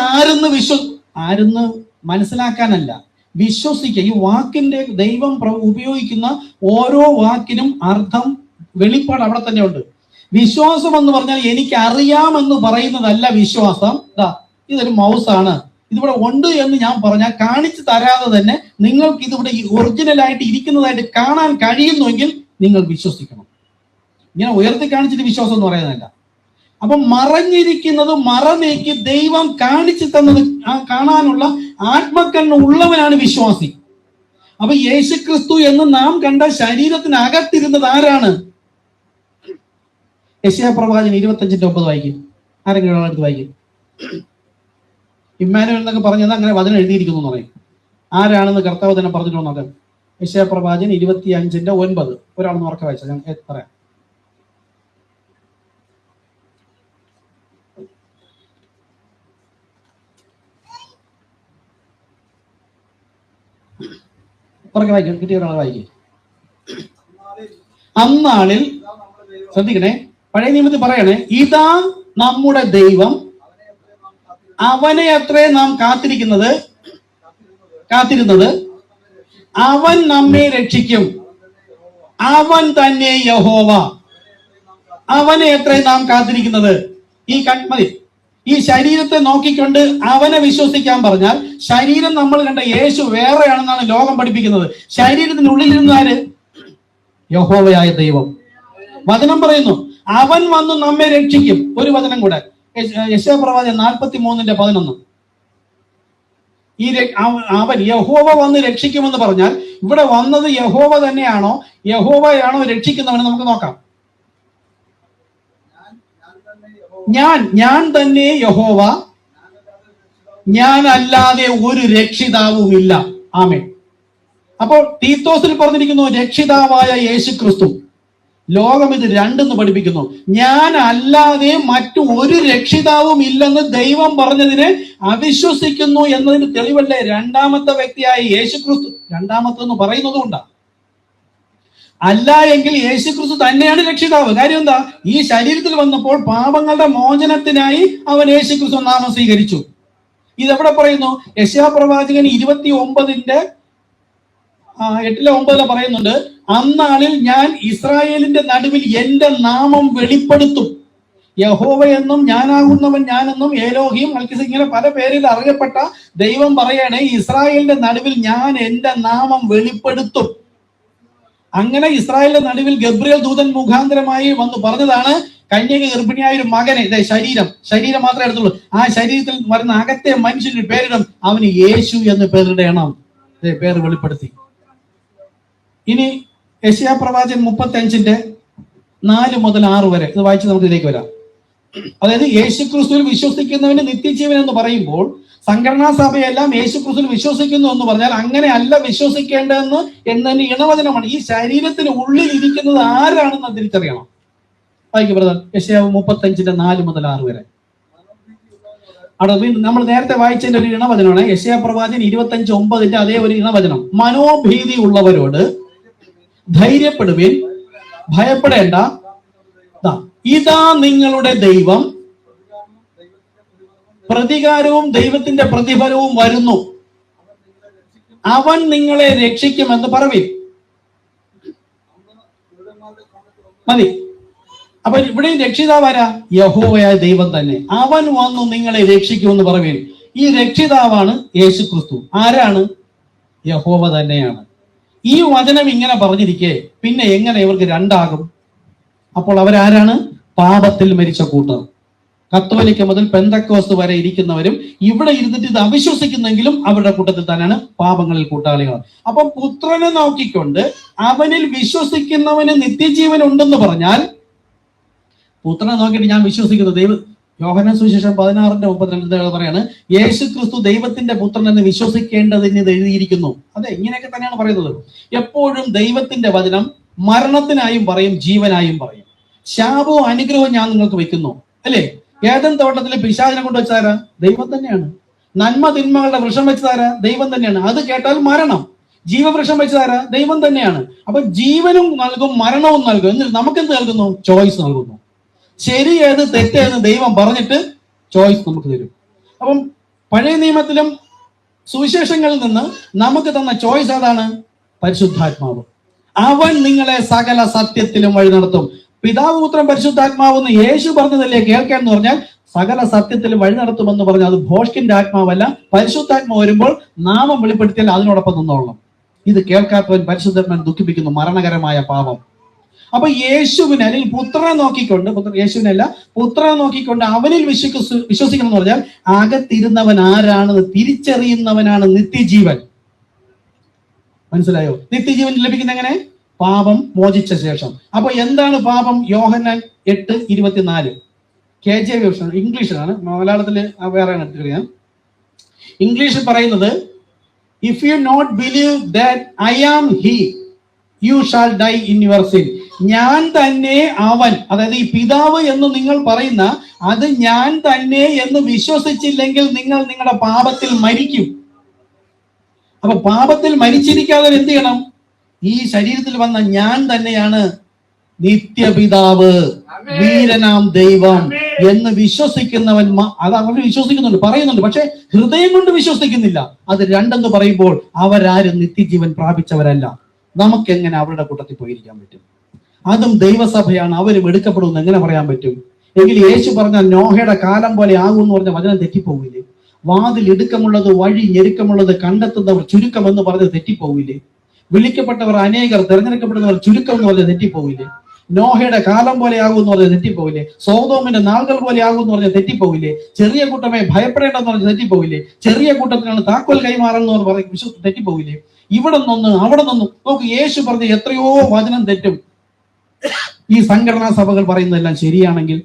[SPEAKER 2] ആരെന്ന് മനസ്സിലാക്കാനല്ല, വിശ്വസിക്കുക. ഈ വാക്കിന്റെ ദൈവം ഉപയോഗിക്കുന്ന ഓരോ വാക്കിനും അർത്ഥം, വെളിപ്പാട് അവിടെ തന്നെ ഉണ്ട്. വിശ്വാസം എന്ന് പറഞ്ഞാൽ എനിക്ക് അറിയാമെന്ന് പറയുന്നതല്ല വിശ്വാസം. ഇതൊരു മൗസാണ്, ഇതിവിടെ ഉണ്ട് എന്ന് ഞാൻ പറഞ്ഞാൽ കാണിച്ചു തരാതെ തന്നെ നിങ്ങൾക്ക് ഇതിവിടെ ഒറിജിനലായിട്ട് ഇരിക്കുന്നതായിട്ട് കാണാൻ കഴിയുന്നുവെങ്കിൽ നിങ്ങൾ വിശ്വസിക്കണം. ഇങ്ങനെ ഉയർത്തി കാണിച്ചിട്ട് വിശ്വാസം എന്ന് പറയുന്നതല്ല. അപ്പൊ മറഞ്ഞിരിക്കുന്നത് മറ നീക്കി ദൈവം കാണിച്ചു തന്നത് കാണാനുള്ള ആത്മക്കണ്ണ് ഉള്ളവനാണ് വിശ്വാസി. അപ്പൊ യേശുക്രിസ്തു എന്ന് നാം കണ്ട ശരീരത്തിനകത്തിരുന്നത് ആരാണ്? യെശയ്യാ പ്രവാചകൻ 25:9 വായിക്കും. ആരെങ്കിലും അടുത്ത് വായിക്കും. ഇമ്മാനുവൽ എന്നൊക്കെ പറഞ്ഞത് അങ്ങനെ വചനം എഴുതിയിരിക്കുന്നു എന്ന് പറയും. ആരാണെന്ന് കർത്താവ് തന്നെ പറഞ്ഞിട്ടുണ്ടോ നോക്കാം. യെശയ്യാ പ്രവാചകൻ 25:9. ഒരാളെന്ന് ഉറക്കെ വായിച്ചാൽ ഞാൻ പറയാം. ഉറക്കെ വായിക്കും. കിട്ടിയ ഒരാളെ വായിക്കും. അന്നാളിൽ ശ്രദ്ധിക്കണേ, പഴയ നിയമത്തിൽ പറയണേ, ഇതാ നമ്മുടെ ദൈവം, അവനെ അത്രേ നാം കാത്തിരുന്നത്, അവൻ നമ്മെ രക്ഷിക്കും, അവൻ തന്നെ യഹോവ. അവനെ എത്രേ നാം കാത്തിരിക്കുന്നത്. ഈ ശരീരത്തെ നോക്കിക്കൊണ്ട് അവനെ വിശ്വസിക്കാൻ പറഞ്ഞാൽ, ശരീരം നമ്മൾ കണ്ട യേശു വേറെയാണെന്നാണ് ലോകം പഠിപ്പിക്കുന്നത്. ശരീരത്തിനുള്ളിലിരുന്ന ആര്? യഹോവയായ ദൈവം. വചനം പറയുന്നു അവൻ വന്ന് നമ്മെ രക്ഷിക്കും. ഒരു വചനം കൂടെ, യെശയ്യാ പ്രവാചകൻ 43:11. അവൻ യഹോവ വന്ന് രക്ഷിക്കുമെന്ന് പറഞ്ഞാൽ ഇവിടെ വന്നത് യഹോവ തന്നെയാണോ, യഹോവയാണോ രക്ഷിക്കുന്നവന് നമുക്ക് നോക്കാം. ഞാൻ തന്നെ യഹോവ, ഞാൻ അല്ലാതെ ഒരു രക്ഷിതാവുമില്ല. ആമേൻ. അപ്പോൾ തീത്തോസിൽ പറഞ്ഞിരിക്കുന്നു രക്ഷിതാവായ യേശു ക്രിസ്തു. ലോകം ഇത് രണ്ടെന്ന് പഠിപ്പിക്കുന്നു. ഞാൻ അല്ലാതെ മറ്റു ഒരു രക്ഷിതാവും ഇല്ലെന്ന് ദൈവം പറഞ്ഞതിനെ അവിശ്വസിക്കുന്നു എന്നതിന് തെളിവല്ലേ രണ്ടാമത്തെ വ്യക്തിയായ യേശു ക്രിസ്തു. രണ്ടാമത്തെന്ന് പറയുന്നതുകൊണ്ടാ. അല്ല എങ്കിൽ യേശു ക്രിസ്തു തന്നെയാണ് രക്ഷിതാവ്. കാര്യം എന്താ? ഈ ശരീരത്തിൽ വന്നപ്പോൾ പാപങ്ങളുടെ മോചനത്തിനായി അവൻ യേശു ക്രിസ്തു നാമം സ്വീകരിച്ചു. ഇതെവിടെ പറയുന്നു? യെശയ്യാ പ്രവാചകൻ 29:8-9 പറയുന്നുണ്ട്, അന്നാളിൽ ഞാൻ ഇസ്രായേലിന്റെ നടുവിൽ എന്റെ നാമം വെളിപ്പെടുത്തും. യഹോവ എന്നും ഞാനാകുന്നവൻ ഞാനെന്നും ഏലോഹിം മൽക്കിസ ഇങ്ങനെ പല പേരിൽ അറിയപ്പെട്ട ദൈവം പറയണേ, ഇസ്രായേലിന്റെ നടുവിൽ ഞാൻ എന്റെ നാമം വെളിപ്പെടുത്തും. അങ്ങനെ ഇസ്രായേലിന്റെ നടുവിൽ ഗബ്രിയേൽ ദൂതൻ മുഖാന്തരമായി വന്ന് പറഞ്ഞതാണ്, കന്യക ഗർഭിണിയായ ഒരു മകനെ, ശരീരം മാത്രമേ എടുത്തുള്ളൂ, ആ ശരീരത്തിൽ വരുന്ന അകത്തെ മനുഷ്യന് പേരിടും, അവന് യേശു എന്ന് പേരിടണം. പേര് വെളിപ്പെടുത്തി. ഇനി യെശയ്യാ പ്രവാചകൻ 35:4-6 വരെ ഇത് വായിച്ച് നമുക്ക് ഇതിലേക്ക് വരാം. അതായത് യേശുക്രിസ്തുവിൽ വിശ്വസിക്കുന്നവന് നിത്യജീവൻ എന്ന് പറയുമ്പോൾ സംഘടനാ സഭയെല്ലാം യേശുക്രിസ്തുവിൽ വിശ്വസിക്കുന്നു എന്ന് പറഞ്ഞാൽ അങ്ങനെ അല്ല വിശ്വസിക്കേണ്ടതെന്ന് എന്നതിന്റെ ഇണവചനമാണ്. ഈ ശരീരത്തിന് ഉള്ളിൽ ഇരിക്കുന്നത് ആരാണെന്ന് തിരിച്ചറിയണം. വായിക്കും ബ്രദർ, യെശയ്യാ 35:4-6 വരെ. അവിടെ നമ്മൾ നേരത്തെ വായിച്ചതിന്റെ ഒരു ഇണവചനമാണ് യെശയ്യാ പ്രവാചകൻ 25:9 അതേ ഒരു ഇണവചനം. മനോഭീതി ഉള്ളവരോട് ധൈര്യപ്പെടുവിൻ, ഭയപ്പെടേണ്ട, ഇതാ നിങ്ങളുടെ ദൈവം, പ്രതികാരവും ദൈവത്തിന്റെ പ്രതിഫലവും വരുന്നു, അവൻ നിങ്ങളെ രക്ഷിക്കുമെന്ന് പറവിൻ. മതി. അപ്പൊ ഇവിടെയും രക്ഷിതാവാരാ? യഹോവയായ ദൈവം തന്നെ. അവൻ വന്നു നിങ്ങളെ രക്ഷിക്കുമെന്ന് പറവിൻ. ഈ രക്ഷിതാവാണ് യേശു ക്രിസ്തു. ആരാണ്? യഹോവ തന്നെയാണ്. ഈ വചനം ഇങ്ങനെ പറഞ്ഞിരിക്കെ പിന്നെ എങ്ങനെ ഇവർക്ക് രണ്ടാകും? അപ്പോൾ അവരാരാണ്? പാപത്തിൽ മരിച്ച കൂട്ടർ. കത്തോലിക്ക മുതൽ പെന്തക്കോസ്ത് വരെ ഇരിക്കുന്നവരും ഇവിടെ ഇരുന്നിട്ട് ഇത് അവിശ്വസിക്കുന്നെങ്കിലും അവരുടെ കൂട്ടത്തിൽ തന്നെയാണ് പാപങ്ങളിൽ കൂട്ടാളികൾ. അപ്പം പുത്രനെ നോക്കിക്കൊണ്ട് അവനിൽ വിശ്വസിക്കുന്നവന് നിത്യജീവൻ ഉണ്ടെന്ന് പറഞ്ഞാൽ, പുത്രനെ നോക്കിയിട്ട് ഞാൻ വിശ്വസിക്കുന്നു, യോഹന്നാൻ സുവിശേഷം 16:32 പറയാണ്, യേശു ക്രിസ്തു ദൈവത്തിന്റെ പുത്രൻ എന്ന് വിശ്വസിക്കേണ്ടതിന് ഇത് എഴുതിയിരിക്കുന്നു. അതെ, ഇങ്ങനെയൊക്കെ തന്നെയാണ് പറയുന്നത്. എപ്പോഴും ദൈവത്തിന്റെ വചനം മരണത്തിനായും പറയും, ജീവനായും പറയും. ശാപവും അനുഗ്രഹവും ഞാൻ നിങ്ങൾക്ക് വെക്കുന്നു, അല്ലേ? ഏദൻ തോട്ടത്തിൽ പിശാചിനെ കൊണ്ട് വെച്ചാരാ? ദൈവം തന്നെയാണ്. നന്മ തിന്മകളുടെ വൃക്ഷം വെച്ചതാരാ? ദൈവം തന്നെയാണ്. അത് കേട്ടാൽ മരണം. ജീവവൃക്ഷം വെച്ചതാരാ? ദൈവം തന്നെയാണ്. അപ്പൊ ജീവനും നൽകും, മരണവും നൽകും. എന്നിട്ട് നമുക്കെന്ത് നൽകുന്നു? ചോയ്സ് നൽകുന്നു. ശരി ഏത് തെറ്റേത് ദൈവം പറഞ്ഞിട്ട് ചോയ്സ് നമുക്ക് തരും. അപ്പം പഴയ നിയമത്തിലും സുവിശേഷങ്ങളിൽ നിന്ന് നമുക്ക് തന്ന ചോയ്സ് ഏതാണ്? പരിശുദ്ധാത്മാവ്. അവൻ നിങ്ങളെ സകല സത്യത്തിലും വഴി നടത്തും. പിതാവ്, പുത്രൻ, പരിശുദ്ധാത്മാവെന്ന് യേശു പറഞ്ഞതല്ലേ കേൾക്കാൻ എന്ന് പറഞ്ഞാൽ സകല സത്യത്തിലും വഴി നടത്തുമെന്ന് പറഞ്ഞാൽ അത് ഭോഷ്കിന്റെ ആത്മാവല്ല. പരിശുദ്ധാത്മാവ് വരുമ്പോൾ നാമം വെളിപ്പെടുത്തിയാൽ അതിനോടൊപ്പം നിന്നോളണം. ഇത് കേൾക്കാത്തവൻ പരിശുദ്ധാത്മാൻ ദുഃഖിപ്പിക്കുന്നു, മരണകരമായ പാപം. അപ്പൊ യേശുവിനെ അല്ലെങ്കിൽ പുത്രനെ നോക്കിക്കൊണ്ട്, യേശുവിനല്ല പുത്രനെ നോക്കിക്കൊണ്ട് അവനിൽ വിശ്വസിക്കണം എന്ന് പറഞ്ഞാൽ അകത്തിരുന്നവൻ ആരാണെന്ന് തിരിച്ചറിയുന്നവനാണ് നിത്യജീവൻ. മനസ്സിലായോ? നിത്യജീവൻ ലഭിക്കുന്ന എങ്ങനെ? പാപം മോചിച്ച ശേഷം. അപ്പൊ എന്താണ് പാപം? യോഹന്നാൻ 8:24 KJV വേർഷൻ, ഇംഗ്ലീഷിലാണ്, മലയാളത്തില് വേറെയാണ് എടുത്തിരിക്കുന്നത്. ഇംഗ്ലീഷിൽ പറയുന്നത്, if you not believe that I am he you shall die in your sin. ഞാൻ തന്നെ അവൻ, അതായത് ഈ പിതാവ് എന്ന് നിങ്ങൾ പറയുന്ന അത് ഞാൻ തന്നെ എന്ന് വിശ്വസിച്ചില്ലെങ്കിൽ നിങ്ങൾ നിങ്ങളുടെ പാപത്തിൽ മരിക്കും. അപ്പൊ പാപത്തിൽ മരിച്ചിരിക്കാതെ എന്ത് ചെയ്യണം? ഈ ശരീരത്തിൽ വന്ന ഞാൻ തന്നെയാണ് നിത്യപിതാവ്, വീരനാം ദൈവം എന്ന് വിശ്വസിക്കുന്നവൻ. അത് അവർ വിശ്വസിക്കുന്നുണ്ട്, പറയുന്നുണ്ട്, പക്ഷെ ഹൃദയം കൊണ്ട് വിശ്വസിക്കുന്നില്ല. അത് രണ്ടെന്ന് പറയുമ്പോൾ അവരാരും നിത്യജീവൻ പ്രാപിച്ചവരല്ല. നമുക്കെങ്ങനെ അവരുടെ കൂട്ടത്തിൽ പോയിരിക്കാൻ പറ്റും? അതും ദൈവസഭയാണ്, അവരും എടുക്കപ്പെടുമെന്ന് എങ്ങനെ പറയാൻ പറ്റും? എങ്കിൽ യേശു പറഞ്ഞ നോഹയുടെ കാലം പോലെ ആകും എന്ന് പറഞ്ഞ വചനം തെറ്റിപ്പോവില്ലേ? വാതിൽ ഇടുക്കമുള്ളത്, വഴി ഞെരുക്കമുള്ളത്, കണ്ടെത്തുന്നവർ ചുരുക്കം എന്ന് പറഞ്ഞ് തെറ്റിപ്പോവില്ലേ? വിളിക്കപ്പെട്ടവർ അനേകർ, തിരഞ്ഞെടുക്കപ്പെടുന്നവർ ചുരുക്കം എന്ന് പറഞ്ഞ് തെറ്റിപ്പോവില്ലേ? നോഹയുടെ കാലം പോലെ ആകും എന്ന് പറഞ്ഞ് തെറ്റിപ്പോവില്ലേ? സോദോമിന്റെ നാളുകൾ പോലെ ആകും എന്ന് പറഞ്ഞ് തെറ്റിപ്പോവില്ലേ? ചെറിയ കൂട്ടമേ ഭയപ്പെടേണ്ടെന്ന് പറഞ്ഞ് തെറ്റിപ്പോവില്ലേ? ചെറിയ കൂട്ടത്തിനാണ് താക്കോൽ കൈമാറുന്ന പറഞ്ഞ് തെറ്റിപ്പോവില്ലേ? ഇവിടെ നിന്ന് അവിടെ നിന്നും നോക്ക്, യേശു പറഞ്ഞ എത്രയോ വചനം തെറ്റും. ഈ സംഘടനാ സഭകൾ പറയുന്നതെല്ലാം ശരിയാണെങ്കിൽ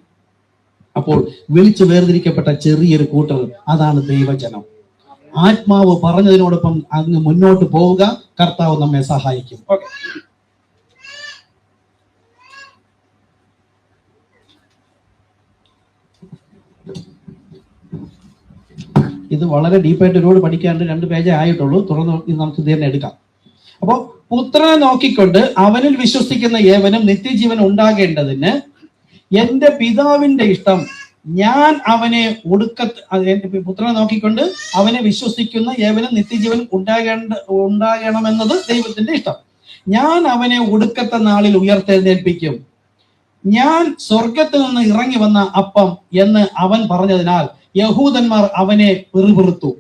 [SPEAKER 2] അപ്പോൾ വിളിച്ചു വേർതിരിക്കപ്പെട്ട ചെറിയൊരു കൂട്ടർ, അതാണ് ദൈവജനം. ആത്മാവ് പറഞ്ഞതിനോടൊപ്പം അങ്ങ് മുന്നോട്ട് പോവുക. കർത്താവ് നമ്മെ സഹായിക്കും. ഇത് വളരെ ഡീപ്പായിട്ട് ഒരുപാട് പഠിക്കാണ്ട് 2 പേജേ ആയിട്ടുള്ളൂ. തുറന്ന് ഇത് നമുക്ക് ഇത് തന്നെ എടുക്കാം. അപ്പോ പുത്രനെ നോക്കിക്കൊണ്ട് അവനിൽ വിശ്വസിക്കുന്ന ഏവനും നിത്യജീവൻ ഉണ്ടാകേണ്ടതിന് എന്റെ പിതാവിന്റെ ഇഷ്ടം ഞാൻ അവനെ പുത്രനെ നോക്കിക്കൊണ്ട് അവനെ വിശ്വസിക്കുന്ന ഏവനും നിത്യജീവൻ ഉണ്ടാകണമെന്നത് ദൈവത്തിന്റെ ഇഷ്ടം. ഞാൻ അവനെ ഒടുക്കത്തെ നാളിൽ ഉയർത്തെഴുന്നേൽപ്പിക്കും. ഞാൻ സ്വർഗത്തിൽ നിന്ന് ഇറങ്ങി വന്ന അപ്പം എന്ന് അവൻ പറഞ്ഞതിനാൽ യഹൂദന്മാർ അവനെ പിറുപിറുത്തു.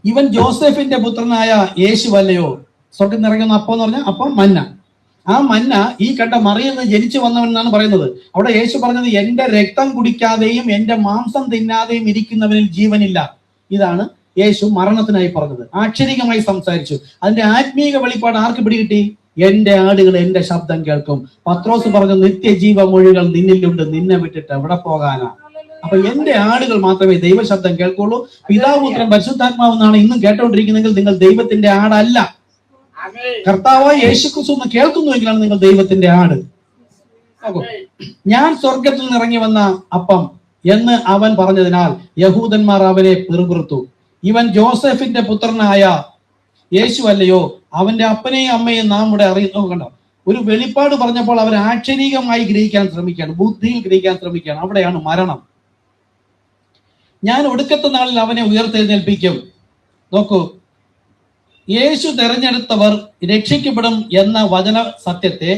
[SPEAKER 2] ഇവൻ ജോസഫിന്റെ പുത്രനായ യേശുവല്ലയോ? സ്വർഗത്തിൽ നിന്ന് ഇറങ്ങി വന്ന അപ്പം എന്ന് പറഞ്ഞാൽ അപ്പം മന്ന. ആ മന്ന ഈ കണ്ട മറിയിൽ നിന്ന് ജനിച്ചു വന്നവൻ എന്നാണ് പറയുന്നത്. അവിടെ യേശു പറഞ്ഞത് എന്റെ രക്തം കുടിക്കാതെയും എന്റെ മാംസം തിന്നാതെയും ഇരിക്കുന്നവനിൽ ജീവനില്ല. ഇതാണ് യേശു മരണത്തിനായി പറഞ്ഞത്. ആക്ഷരികമായി സംസാരിച്ചു. അതിന്റെ ആത്മീക വെളിപ്പാട് ആർക്ക് പിടികിട്ടി? എന്റെ ആടുകൾ എന്റെ ശബ്ദം കേൾക്കും. പത്രോസ് പറഞ്ഞു നിത്യജീവ മൊഴികൾ നിന്നിലുണ്ട്, നിന്നെ വിട്ടിട്ട് എവിടെ പോകാനാ? അപ്പൊ എന്റെ ആടുകൾ മാത്രമേ ദൈവശബ്ദം കേൾക്കുള്ളൂ. പിതാവ്, പുത്രൻ, പരിശുദ്ധാത്മാവ് എന്നാണ് ഇന്നും കേട്ടോണ്ടിരിക്കുന്നെങ്കിൽ നിങ്ങൾ ദൈവത്തിന്റെ ആടല്ല. കർത്താവായ യേശു ക്രിസ്തു എന്ന് കേൾക്കുന്നുവെങ്കിലാണ് നിങ്ങൾ ദൈവത്തിന്റെ ആട്. ഞാൻ സ്വർഗത്തിൽ നിന്ന് ഇറങ്ങി വന്ന അപ്പം എന്ന് അവൻ പറഞ്ഞതിനാൽ യഹൂദന്മാർ അവനെ പിറുപിറുത്തു. ഇവൻ ജോസഫിന്റെ പുത്രനായ യേശു അല്ലയോ? അവന്റെ അപ്പനെയും അമ്മയും നാം ഇവിടെ അറിയുന്നു. കണ്ടോ, ഒരു വെളിപ്പാട് പറഞ്ഞപ്പോൾ അവർ ആക്ഷരികമായി ഗ്രഹിക്കാൻ ശ്രമിക്കുകയാണ്, ബുദ്ധിയിൽ ഗ്രഹിക്കാൻ ശ്രമിക്കുകയാണ്. അവിടെയാണ് മരണം. ഞാൻ ഒടുക്കത്തെ നാളിൽ അവനെ ഉയർത്തെഴുന്നേൽപ്പിക്കും. നോക്കൂ, യേശു തെരഞ്ഞെടുത്തവർ രക്ഷിക്കപ്പെടും എന്ന വചന സത്യത്തെ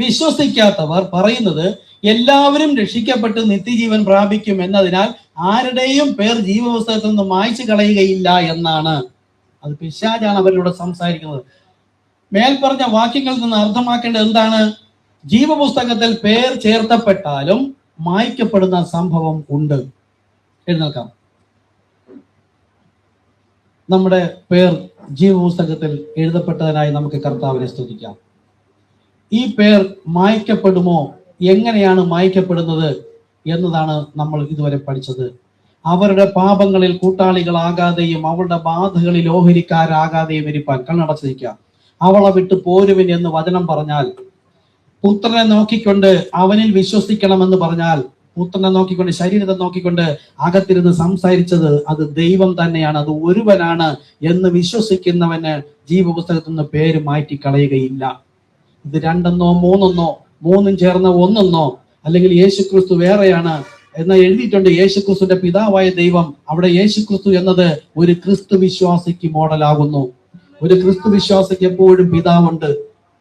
[SPEAKER 2] വിശ്വസിക്കാത്തവർ പറയുന്നത് എല്ലാവരും രക്ഷിക്കപ്പെട്ട് നിത്യജീവൻ പ്രാപിക്കും എന്നതിനാൽ ആരുടെയും പേർ ജീവപുസ്തകത്തിൽ നിന്ന് മായ്ച്ചു കളയുകയില്ല എന്നാണ്. അത് പിശാചാണ് അവരിലൂടെ സംസാരിക്കുന്നത്. മേൽപ്പറഞ്ഞ വാക്യങ്ങളിൽ നിന്ന് അർത്ഥമാക്കേണ്ടത് എന്താണ്? ജീവപുസ്തകത്തിൽ പേർ ചേർത്തപ്പെട്ടാലും മായ്ക്കപ്പെടുന്ന സംഭവം ഉണ്ട്. എഴുന്നേൽക്കാം. നമ്മുടെ പേർ ജീവപുസ്തകത്തിൽ എഴുതപ്പെട്ടതിനായി നമുക്ക് കർത്താവിനെ സ്തുതിക്കാം. ഈ പേർ മായ്ക്കപ്പെടുമോ? എങ്ങനെയാണ് മായ്ക്കപ്പെടുന്നത് എന്നതാണ് നമ്മൾ ഇതുവരെ പഠിച്ചത്. അവരുടെ പാപങ്ങളിൽ കൂട്ടാളികളാകാതെയും അവളുടെ ബാധകളിൽ ഓഹരിക്കാരാകാതെയും ഇരിപ്പാൻ. കണ്ണടച്ചിരിക്കുക. അവളെ വിട്ട് പോരുവിൻ എന്ന് വചനം പറഞ്ഞാൽ, പുത്രനെ നോക്കിക്കൊണ്ട് അവനിൽ വിശ്വസിക്കണമെന്ന് പറഞ്ഞാൽ പുത്രനെ നോക്കിക്കൊണ്ട്, ശരീരത്തെ നോക്കിക്കൊണ്ട് അകത്തിരുന്ന് സംസാരിച്ചത് അത് ദൈവം തന്നെയാണ്, അത് ഒരുവനാണ് എന്ന് വിശ്വസിക്കുന്നവന് ജീവപുസ്തകത്തിൽ നിന്ന് പേര് മാറ്റി കളയുകയില്ല. ഇത് രണ്ടെന്നോ മൂന്നെന്നോ, മൂന്നും ചേർന്ന ഒന്നെന്നോ, അല്ലെങ്കിൽ യേശുക്രിസ്തു വേറെയാണ് എന്ന് എഴുതിയിട്ടുണ്ട്. യേശുക്രിസ്തുവിന്റെ പിതാവായ ദൈവം, അവിടെ യേശുക്രിസ്തു എന്നത് ഒരു ക്രിസ്തു വിശ്വാസിക്ക് മോഡലാകുന്നു. ഒരു ക്രിസ്തു വിശ്വാസിക്ക് എപ്പോഴും പിതാവുണ്ട്,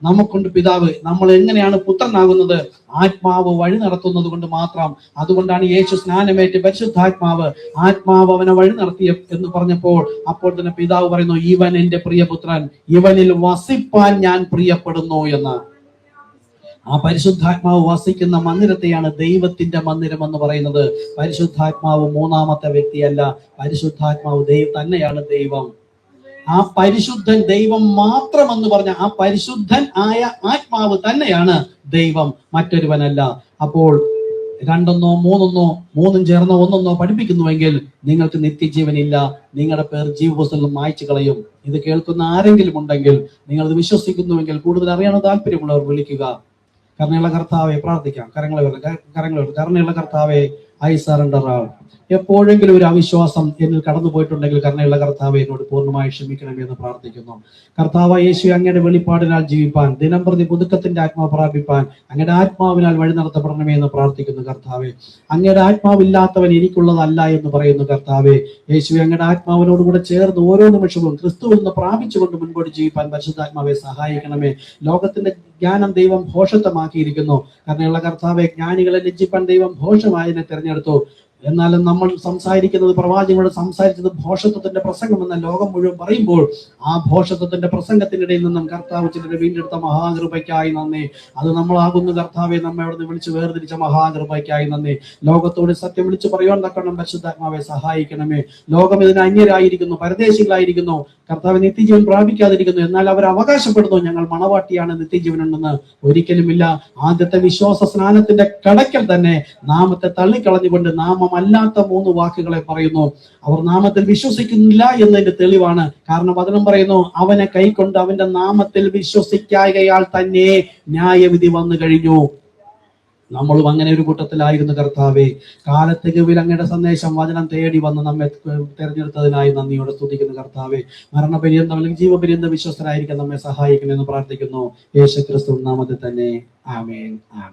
[SPEAKER 2] നമുക്കുണ്ട് പിതാവ്. നമ്മൾ എങ്ങനെയാണ് പുത്രനാകുന്നത്? ആത്മാവ് വഴി നടത്തുന്നത് കൊണ്ട് മാത്രം. അതുകൊണ്ടാണ് യേശു സ്നാനമേറ്റ് പരിശുദ്ധാത്മാവ്, ആത്മാവ് അവനെ വഴി നടത്തിയ എന്ന് പറഞ്ഞപ്പോൾ അപ്പോൾ തന്നെ പിതാവ് പറയുന്നു, ഇവൻ എന്റെ പ്രിയപുത്രൻ, ഇവനിൽ വസിപ്പാൻ ഞാൻ പ്രിയപ്പെടുന്നു എന്ന്. ആ പരിശുദ്ധാത്മാവ് വസിക്കുന്ന മന്ദിരത്തെയാണ് ദൈവത്തിന്റെ മന്ദിരം എന്ന് പറയുന്നത്. പരിശുദ്ധാത്മാവ് മൂന്നാമത്തെ വ്യക്തിയല്ല, പരിശുദ്ധാത്മാവ് തന്നെയാണ് ദൈവം. ആ പരിശുദ്ധൻ ദൈവം മാത്രമെന്ന് പറഞ്ഞ ആ പരിശുദ്ധൻ ആയ ആത്മാവ് തന്നെയാണ് ദൈവം, മറ്റൊരുവനല്ല. അപ്പോൾ രണ്ടെന്നോ മൂന്നെന്നോ, മൂന്നും ചേർന്നോ ഒന്നെന്നോ പഠിപ്പിക്കുന്നുവെങ്കിൽ നിങ്ങൾക്ക് നിത്യജീവനില്ല, നിങ്ങളുടെ പേർ ജീവപുസ്തകത്തിൽ മായ്ച്ചു കളയും. ഇത് കേൾക്കുന്ന ആരെങ്കിലും ഉണ്ടെങ്കിൽ, നിങ്ങൾ ഇത് വിശ്വസിക്കുന്നുവെങ്കിൽ, കൂടുതൽ അറിയാൻ താല്പര്യമുള്ളവർ വിളിക്കുക. കരുണയുള്ള കർത്താവെ, പ്രാർത്ഥിക്കാം. കരുണയുള്ള കർത്താവെ, ഐ സറണ്ടർ ആൾ. എപ്പോഴെങ്കിലും ഒരു അവിശ്വാസം എന്നിൽ കടന്നു പോയിട്ടുണ്ടെങ്കിൽ കരുണയുള്ള കർത്താവെ എന്നോട് പൂർണ്ണമായി ക്ഷമിക്കണമേ എന്ന് പ്രാർത്ഥിക്കുന്നു. കർത്താവ് യേശു, അങ്ങയുടെ വെളിപ്പാടിനാൽ ജീവിപ്പാൻ, ദിനം പ്രതി പുതുക്കത്തിന്റെ ആത്മാവ് പ്രാപിപ്പാൻ അങ്ങയുടെ ആത്മാവിനാൽ വഴി നടത്തപ്പെടണമേ എന്ന് പ്രാർത്ഥിക്കുന്നു. കർത്താവെ, അങ്ങയുടെ ആത്മാവില്ലാത്തവൻ എനിക്കുള്ളതല്ല എന്ന് പറയുന്നു. കർത്താവെ യേശു, അങ്ങയുടെ ആത്മാവിനോട് കൂടെ ചേർന്ന് ഓരോ നിമിഷവും ക്രിസ്തുവിൽ നിന്ന് പ്രാപിച്ചുകൊണ്ട് മുൻപോട്ട് ജീവിപ്പാൻ പരിശുദ്ധാത്മാവെ സഹായിക്കണമേ. ലോകത്തിന്റെ ജ്ഞാനം ദൈവം ഭോഷത്വമാക്കിയിരിക്കുന്നു. കരുണയുള്ള കർത്താവെ, ജ്ഞാനികളെ ലജ്ജിപ്പാൻ ദൈവം ഭോഷമായതിനെ തിരഞ്ഞെടുത്തു. എന്നാലും നമ്മൾ സംസാരിക്കുന്നത്, പ്രവാചകനോട് സംസാരിച്ചത് ഭോഷത്വത്തിന്റെ പ്രസംഗം എന്ന ലോകം മുഴുവൻ പറയുമ്പോൾ ആ ഭോഷത്വത്തിന്റെ പ്രസംഗത്തിനിടയിൽ നിന്നും കർത്താവ് ചിലരെ വീണ്ടെടുത്ത മഹാകൃപയ്ക്കായി നന്ദി. അത് നമ്മളാകുന്നു കർത്താവെ, നമ്മെ അവിടെ നിന്ന് വിളിച്ച് വേർതിരിച്ച മഹാകൃപയ്ക്കായി നന്ദി. ലോകത്തോട് സത്യം വിളിച്ചു പറയുവാൻ തക്കണം പരിശുദ്ധാത്മാവെ സഹായിക്കണമേ. ലോകം ഇതിന് അന്യരായിരിക്കുന്നു, പരദേശികളായിരിക്കുന്നു, കർത്താവ് നിത്യജീവൻ പ്രാപിക്കാതിരിക്കുന്നു. എന്നാൽ അവർ അവകാശപ്പെടുന്നു ഞങ്ങൾ മണവാട്ടിയാണ്, നിത്യജീവൻ ഉണ്ടെന്ന്. ഒരിക്കലുമില്ല. ആദ്യത്തെ വിശ്വാസ സ്നാനത്തിന്റെ കടക്കൽ തന്നെ നാമത്തെ തള്ളിക്കളഞ്ഞുകൊണ്ട് നാമമല്ലാത്ത 3 വാക്കുകളെ പറയുന്നു. അവർ നാമത്തിൽ വിശ്വസിക്കുന്നില്ല എന്നതിന്റെ തെളിവാണ്. കാരണം വചനം പറയുന്നു, അവനെ കൈക്കൊണ്ട് അവന്റെ നാമത്തിൽ വിശ്വസിക്കായകയാൽ തന്നെ ന്യായവിധി വന്നു കഴിഞ്ഞു. നമ്മളും അങ്ങനെ ഒരു കൂട്ടത്തിലായിരുന്നു. കർത്താവെ, കാലത്തികവിൽ അങ്ങയുടെ സന്ദേശം വചനം തേടി വന്ന് നമ്മെ തെരഞ്ഞെടുത്തതിനായി നന്ദിയോടെ സ്തുതിക്കുന്നു. കർത്താവെ, മരണപര്യന്തം അല്ലെങ്കിൽ ജീവപര്യന്തം വിശ്വസ്തരായിരിക്കാൻ നമ്മെ സഹായിക്കണമെന്ന് പ്രാർത്ഥിക്കുന്നു. യേശുക്രിസ്തു നാമത്തിൽ തന്നെ. ആമേൻ, ആമേൻ.